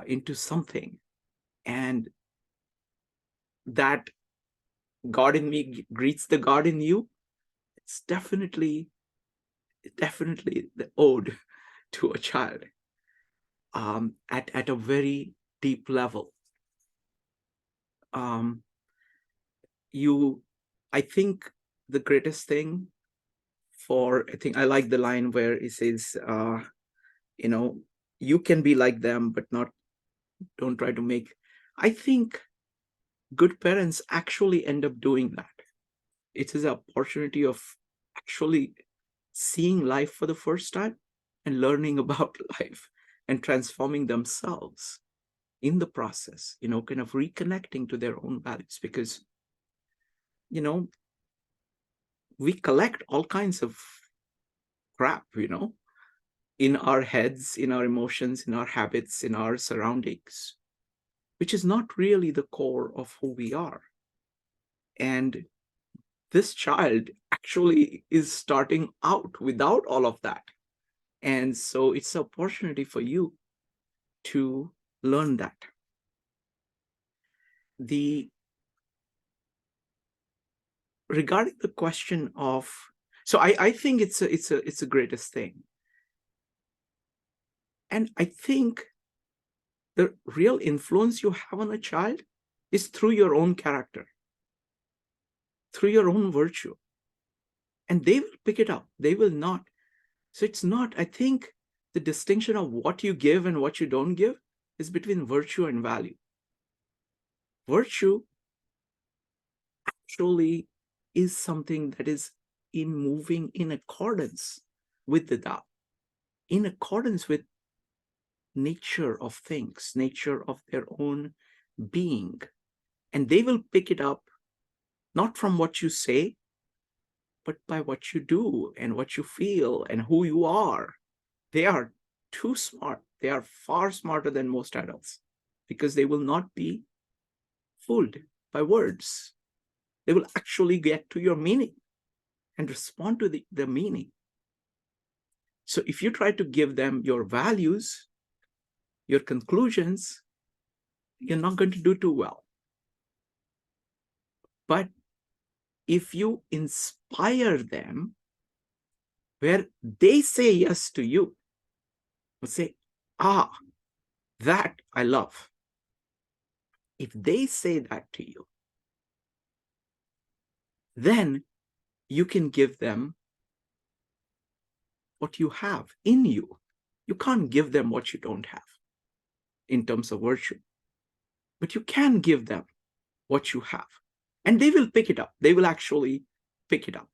into something. And that God in me greets the God in you. It's definitely the ode to a child at a very deep level. I think the greatest thing I like the line where it says, you can be like them, but don't try to make. I think good parents actually end up doing that. It is an opportunity of actually seeing life for the first time and learning about life and transforming themselves in the process, kind of reconnecting to their own values, because, we collect all kinds of crap, in our heads, in our emotions, in our habits, in our surroundings, which is not really the core of who we are. And this child actually is starting out without all of that. And so it's an opportunity for you to learn that. Regarding the question of, so I think it's the greatest thing. And I think the real influence you have on a child is through your own character, through your own virtue. And they will pick it up. They will not. So it's not, I think the distinction of what you give and what you don't give is between virtue and value. Virtue actually is something that is moving in accordance with the Tao, in accordance with nature of things, nature of their own being. And they will pick it up not from what you say, but by what you do and what you feel and who you are. They are too smart. They are far smarter than most adults, because they will not be fooled by words. They will actually get to your meaning and respond to the meaning. So if you try to give them your values, your conclusions, you're not going to do too well. But if you inspire them, where they say yes to you, say, that I love. If they say that to you, then you can give them what you have in you. You can't give them what you don't have. in terms of virtue, but you can give them what you have, and they will pick it up. They will actually pick it up.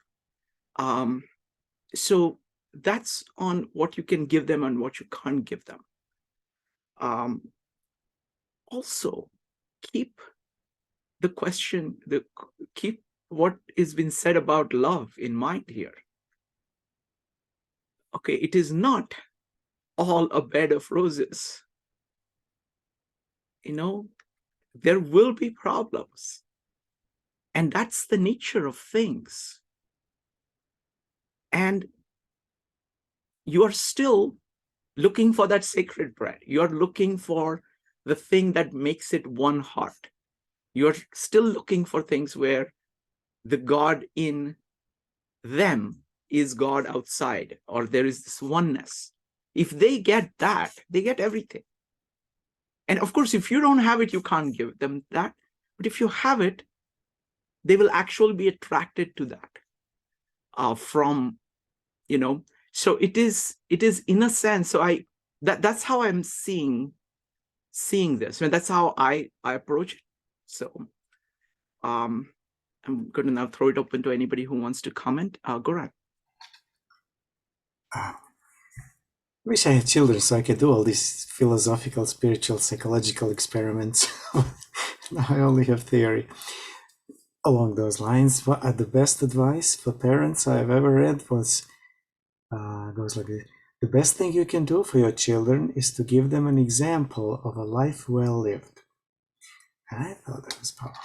So that's on what you can give them and what you can't give them. Also, keep keep what is been said about love in mind here. Okay, it is not all a bed of roses. There will be problems, and that's the nature of things. And you are still looking for that sacred bread. You're looking for the thing that makes it one heart. You're still looking for things where the God in them is God outside, or there is this oneness. If they get that, they get everything. And of course, if you don't have it, you can't give them that. But if you have it, they will actually be attracted to that so it is in a sense. So that's how I'm seeing this. I mean, that's how I approach it. So I'm going to now throw it open to anybody who wants to comment. Goran. I wish I had children so I could do all these philosophical, spiritual, psychological experiments. Now I only have theory. Along those lines, the best advice for parents I've ever read goes like this. The best thing you can do for your children is to give them an example of a life well lived. And I thought that was powerful.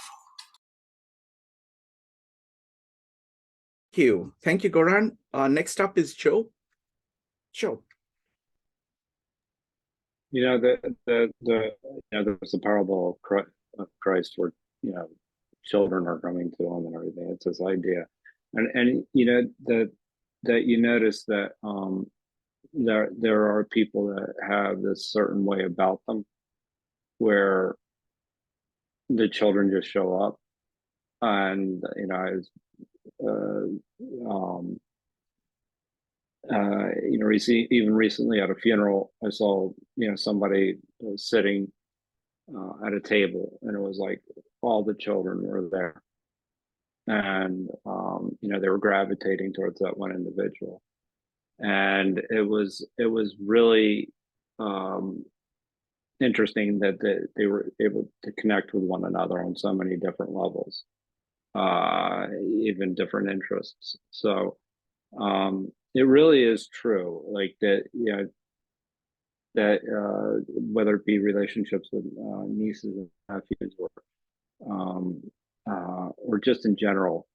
Thank you, Goran. Next up is Joe. Joe. There's the parable of Christ where children are coming to him and everything. It's this idea, and that you notice that there are people that have this certain way about them, where the children just show up, and even recently at a funeral, I saw somebody sitting at a table, and it was like all the children were there, and they were gravitating towards that one individual, and it was really interesting that they were able to connect with one another on so many different levels, even different interests. So it really is true, like that. That whether it be relationships with nieces and nephews, or just in general,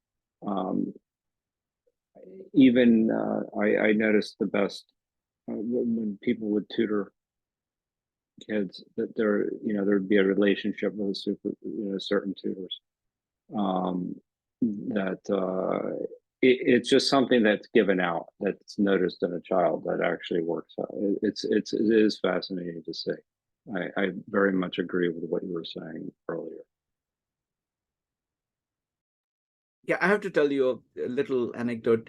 even I noticed the best when people would tutor kids, that there'd be a relationship with certain tutors, that it's just something that's given out, that's noticed in a child, that actually works out. It is fascinating to see. I very much agree with what you were saying earlier. Yeah, I have to tell you a little anecdote.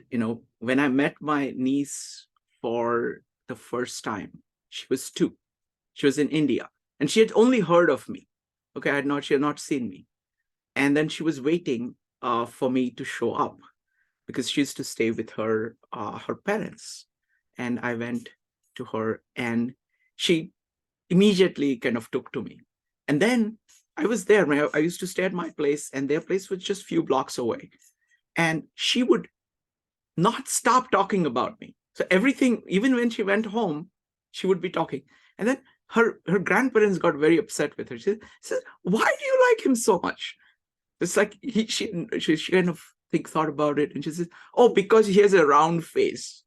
When I met my niece for the first time, she was 2. She was in India, and she had only heard of me. Okay, she had not seen me. And then she was waiting for me to show up, because she used to stay with her parents. And I went to her, and she immediately kind of took to me. And then I was there. I used to stay at my place, and their place was just a few blocks away. And she would not stop talking about me. So everything, even when she went home, she would be talking. And then her grandparents got very upset with her. She says, "Why do you like him so much?" It's like she kind of thought about it, and she says, "Oh, because he has a round face."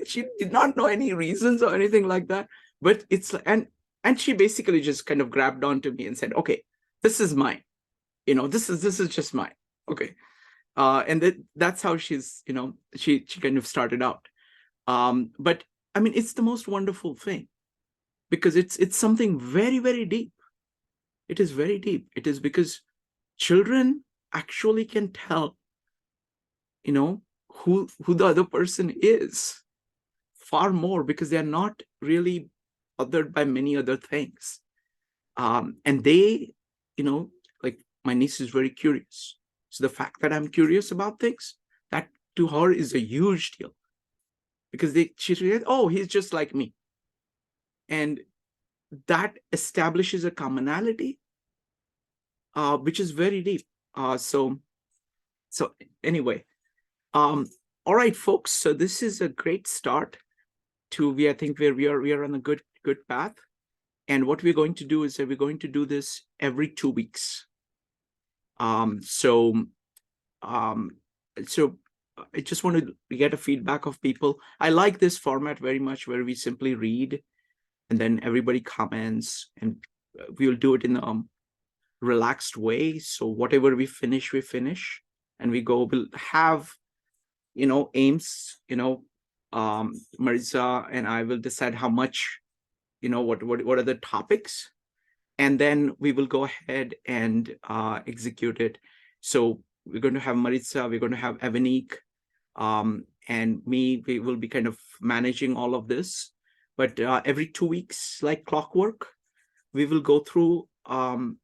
She did not know any reasons or anything like that, but it's and she basically just kind of grabbed onto me and said, "Okay, this is mine. This is just mine." Okay, and that's how she's she kind of started out. But I mean, it's the most wonderful thing, because it's something very, very deep. It is very deep. It is because children actually can tell who the other person is far more, because they're not really bothered by many other things. And they, like my niece is very curious. So the fact that I'm curious about things, that to her is a huge deal, because she realized, oh, he's just like me. And that establishes a commonality, which is very deep. So anyway, all right, folks. So this is a great start to I think we are on a good path. And what we're going to do is that we're going to do this every 2 weeks. So I just want to get a feedback of people. I like this format very much, where we simply read and then everybody comments, and we'll do it in a relaxed way. So whatever we finish, and we'll have, aims, Marisa and I will decide how much, what are the topics, and then we will go ahead and execute it. So we're going to have Maritza, we're going to have Evanik, and me. We will be kind of managing all of this. But every 2 weeks, like clockwork, we will go through. The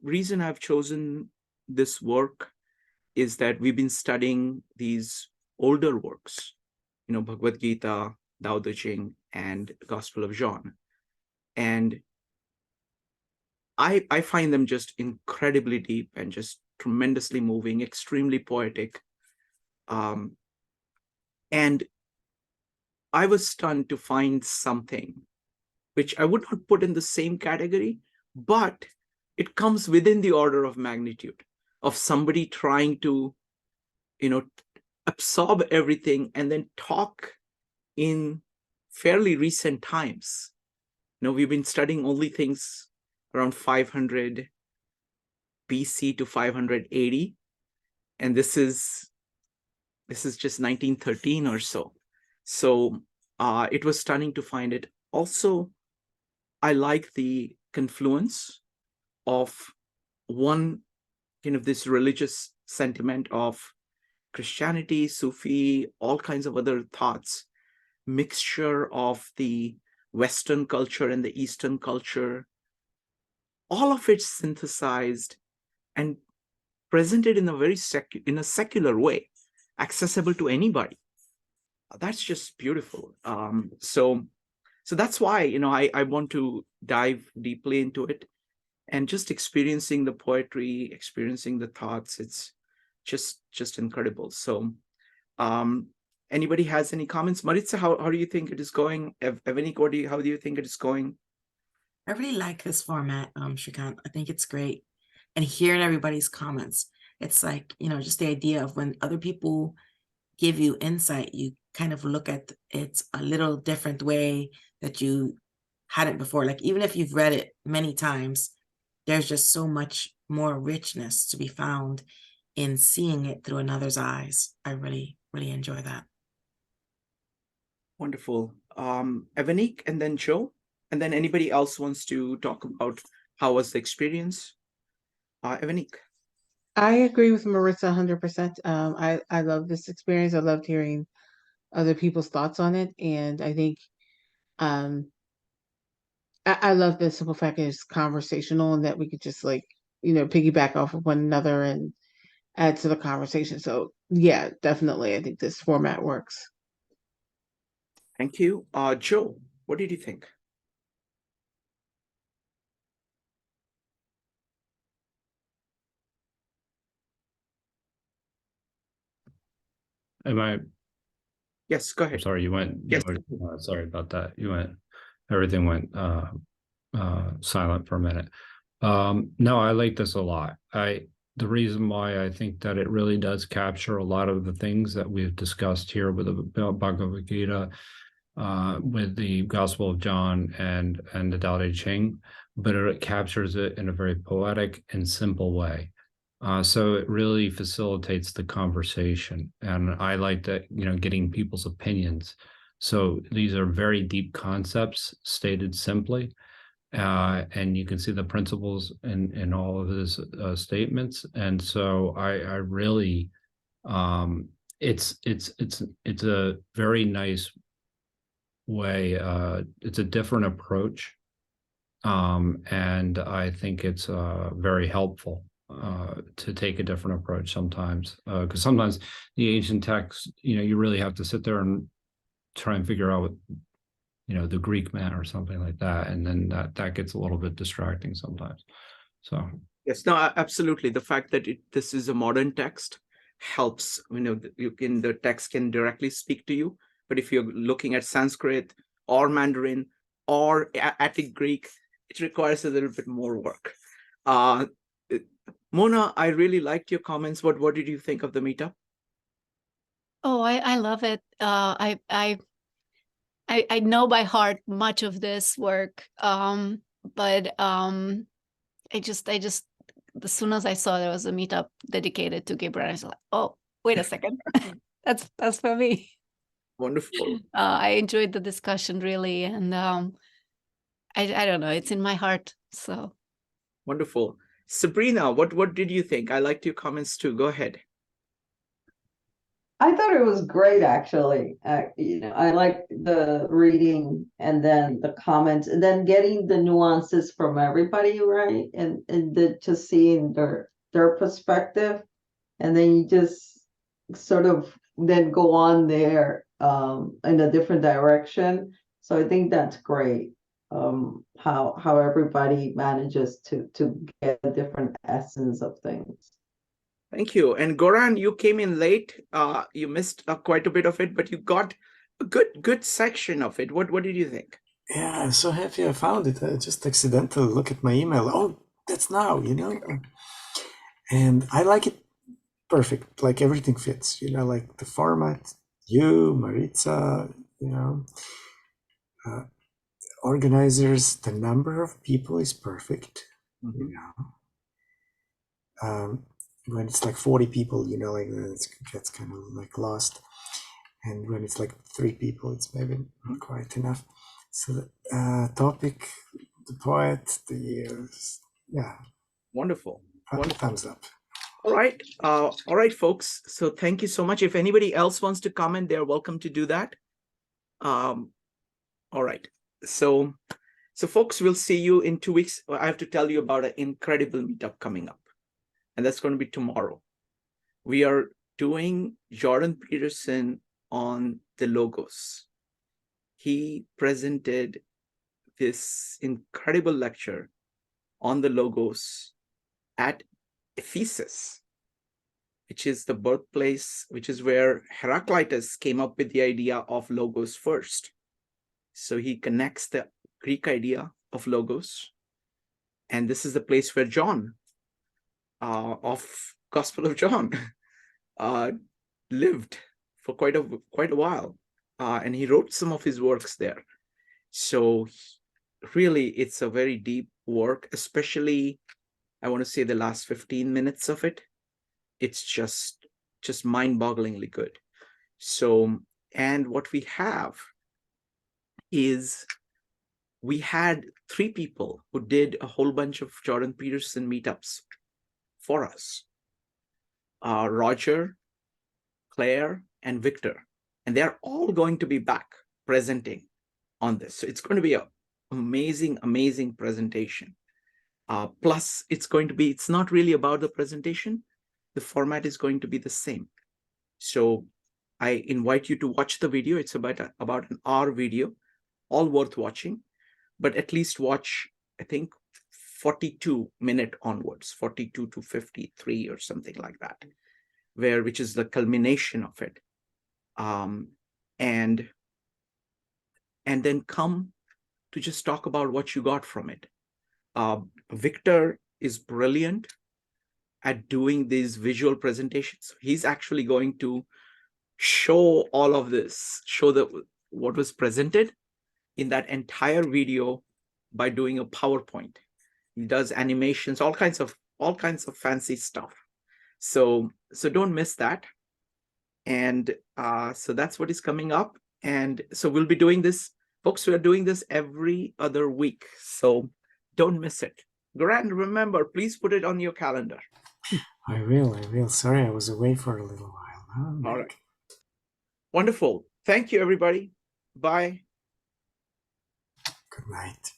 reason I've chosen this work is that we've been studying these older works, Bhagavad Gita, Tao Te Ching, and Gospel of John. And I find them just incredibly deep and just tremendously moving, extremely poetic. And I was stunned to find something which I would not put in the same category, but it comes within the order of magnitude of somebody trying to, absorb everything and then talk in fairly recent times. We've been studying only things around 500 BC to 580, and this is just 1913 or so. So it was stunning to find it. Also, I like the confluence of one this religious sentiment of Christianity, Sufi, all kinds of other thoughts, mixture of the Western culture and the Eastern culture, all of it synthesized and presented in a very secular way, accessible to anybody. That's just beautiful. So that's why I want to dive deeply into it, and just experiencing the poetry, experiencing the thoughts. It's just incredible. So anybody has any comments? Maritza, how do you think it is going? Evanik, how do you think it is going? I really like this format, Shrikant. I think it's great. And hearing everybody's comments, it's like, just the idea of when other people give you insight, you kind of look at it a little different way that you hadn't before. Like, even if you've read it many times, there's just so much more richness to be found in seeing it through another's eyes. I really, really enjoy that. Wonderful. Evanik, and then Joe, and then anybody else wants to talk about how was the experience? Evanik. I agree with Marissa 100%. I love this experience. I loved hearing other people's thoughts on it, and I think I love the simple fact that it's conversational and that we could just piggyback off of one another and add to the conversation. So yeah, definitely, I think this format works. Thank you. Joe, what did you think? Am I? Yes, go ahead. I'm sorry, you went. Yes. Sorry about that. Everything went silent for a minute. No, I like this a lot. The reason why I think that it really does capture a lot of the things that we've discussed here with the Bhagavad Gita, with the Gospel of John and the Tao Te Ching, but it captures it in a very poetic and simple way. So it really facilitates the conversation, and I like that, getting people's opinions. So these are very deep concepts stated simply, and you can see the principles in all of his statements. And so I really, it's a very nice way. It's a different approach And I think it's very helpful to take a different approach sometimes, because sometimes the ancient texts, you really have to sit there and try and figure out the Greek man or something like that, and then that gets a little bit distracting sometimes. So yes, no, absolutely. The fact that this is a modern text helps. The text can directly speak to you. But if you're looking at Sanskrit or Mandarin or Attic Greek, it requires a little bit more work. Mona, I really liked your comments. What did you think of the meetup? Oh, I love it. I know by heart much of this work, but I just as soon as I saw there was a meetup dedicated to Gibran, I was like, oh, wait a second, that's for me. Wonderful. I enjoyed the discussion really, and I don't know, it's in my heart. So Wonderful. Sabrina, what did you think? I liked your comments too. Go ahead. I thought it was great, actually. I liked the reading and then the comments and then getting the nuances from everybody, right? And just seeing their perspective. And then you just sort of then go on there in a different direction. So I think that's great. How everybody manages to get a different essence of things. Thank you. And Goran, you came in late. You missed quite a bit of it, but you got a good section of it. What did you think? Yeah, I'm so happy I found it. I just accidentally look at my email. Oh, that's now, And I like it perfect. Like everything fits, like the format, you, Maritza, organizers, the number of people is perfect, when it's like 40 people, like it gets kind of like lost. And when it's like 3 people, it's maybe not quite enough. So the topic, the poet, yeah. Wonderful. Wonderful. Thumbs up. All right, folks. So thank you so much. If anybody else wants to comment, they're welcome to do that. All right. So folks, we'll see you in 2 weeks. I have to tell you about an incredible meetup coming up, and that's going to be tomorrow. We are doing Jordan Peterson on the logos. He presented this incredible lecture on the logos at Ephesus, which is the birthplace, which is where Heraclitus came up with the idea of logos first. So he connects the Greek idea of logos. And this is the place where John, of Gospel of John, lived for quite a while. And he wrote some of his works there. So really, it's a very deep work, especially, I want to say, the last 15 minutes of it. It's just mind-bogglingly good. So, and what we have is, we had 3 people who did a whole bunch of Jordan Peterson meetups for us. Roger, Claire, and Victor. And they're all going to be back presenting on this. So it's going to be an amazing, amazing presentation. Plus, it's not really about the presentation. The format is going to be the same. So I invite you to watch the video. It's about an hour video, all worth watching, but at least watch, I think, 42-minute onwards, 42 to 53 or something like that, which is the culmination of it. And then come to just talk about what you got from it. Victor is brilliant at doing these visual presentations. He's actually going to show all of this, what was presented in that entire video by doing a PowerPoint. He does animations, all kinds of fancy stuff. So don't miss that. And so that's what is coming up. And so we'll be doing this, folks. We are doing this every other week, so don't miss it. Grant, remember, please put it on your calendar. I will. Sorry, I was away for a little while. All right. Wonderful. Thank you, everybody. Bye. Good night.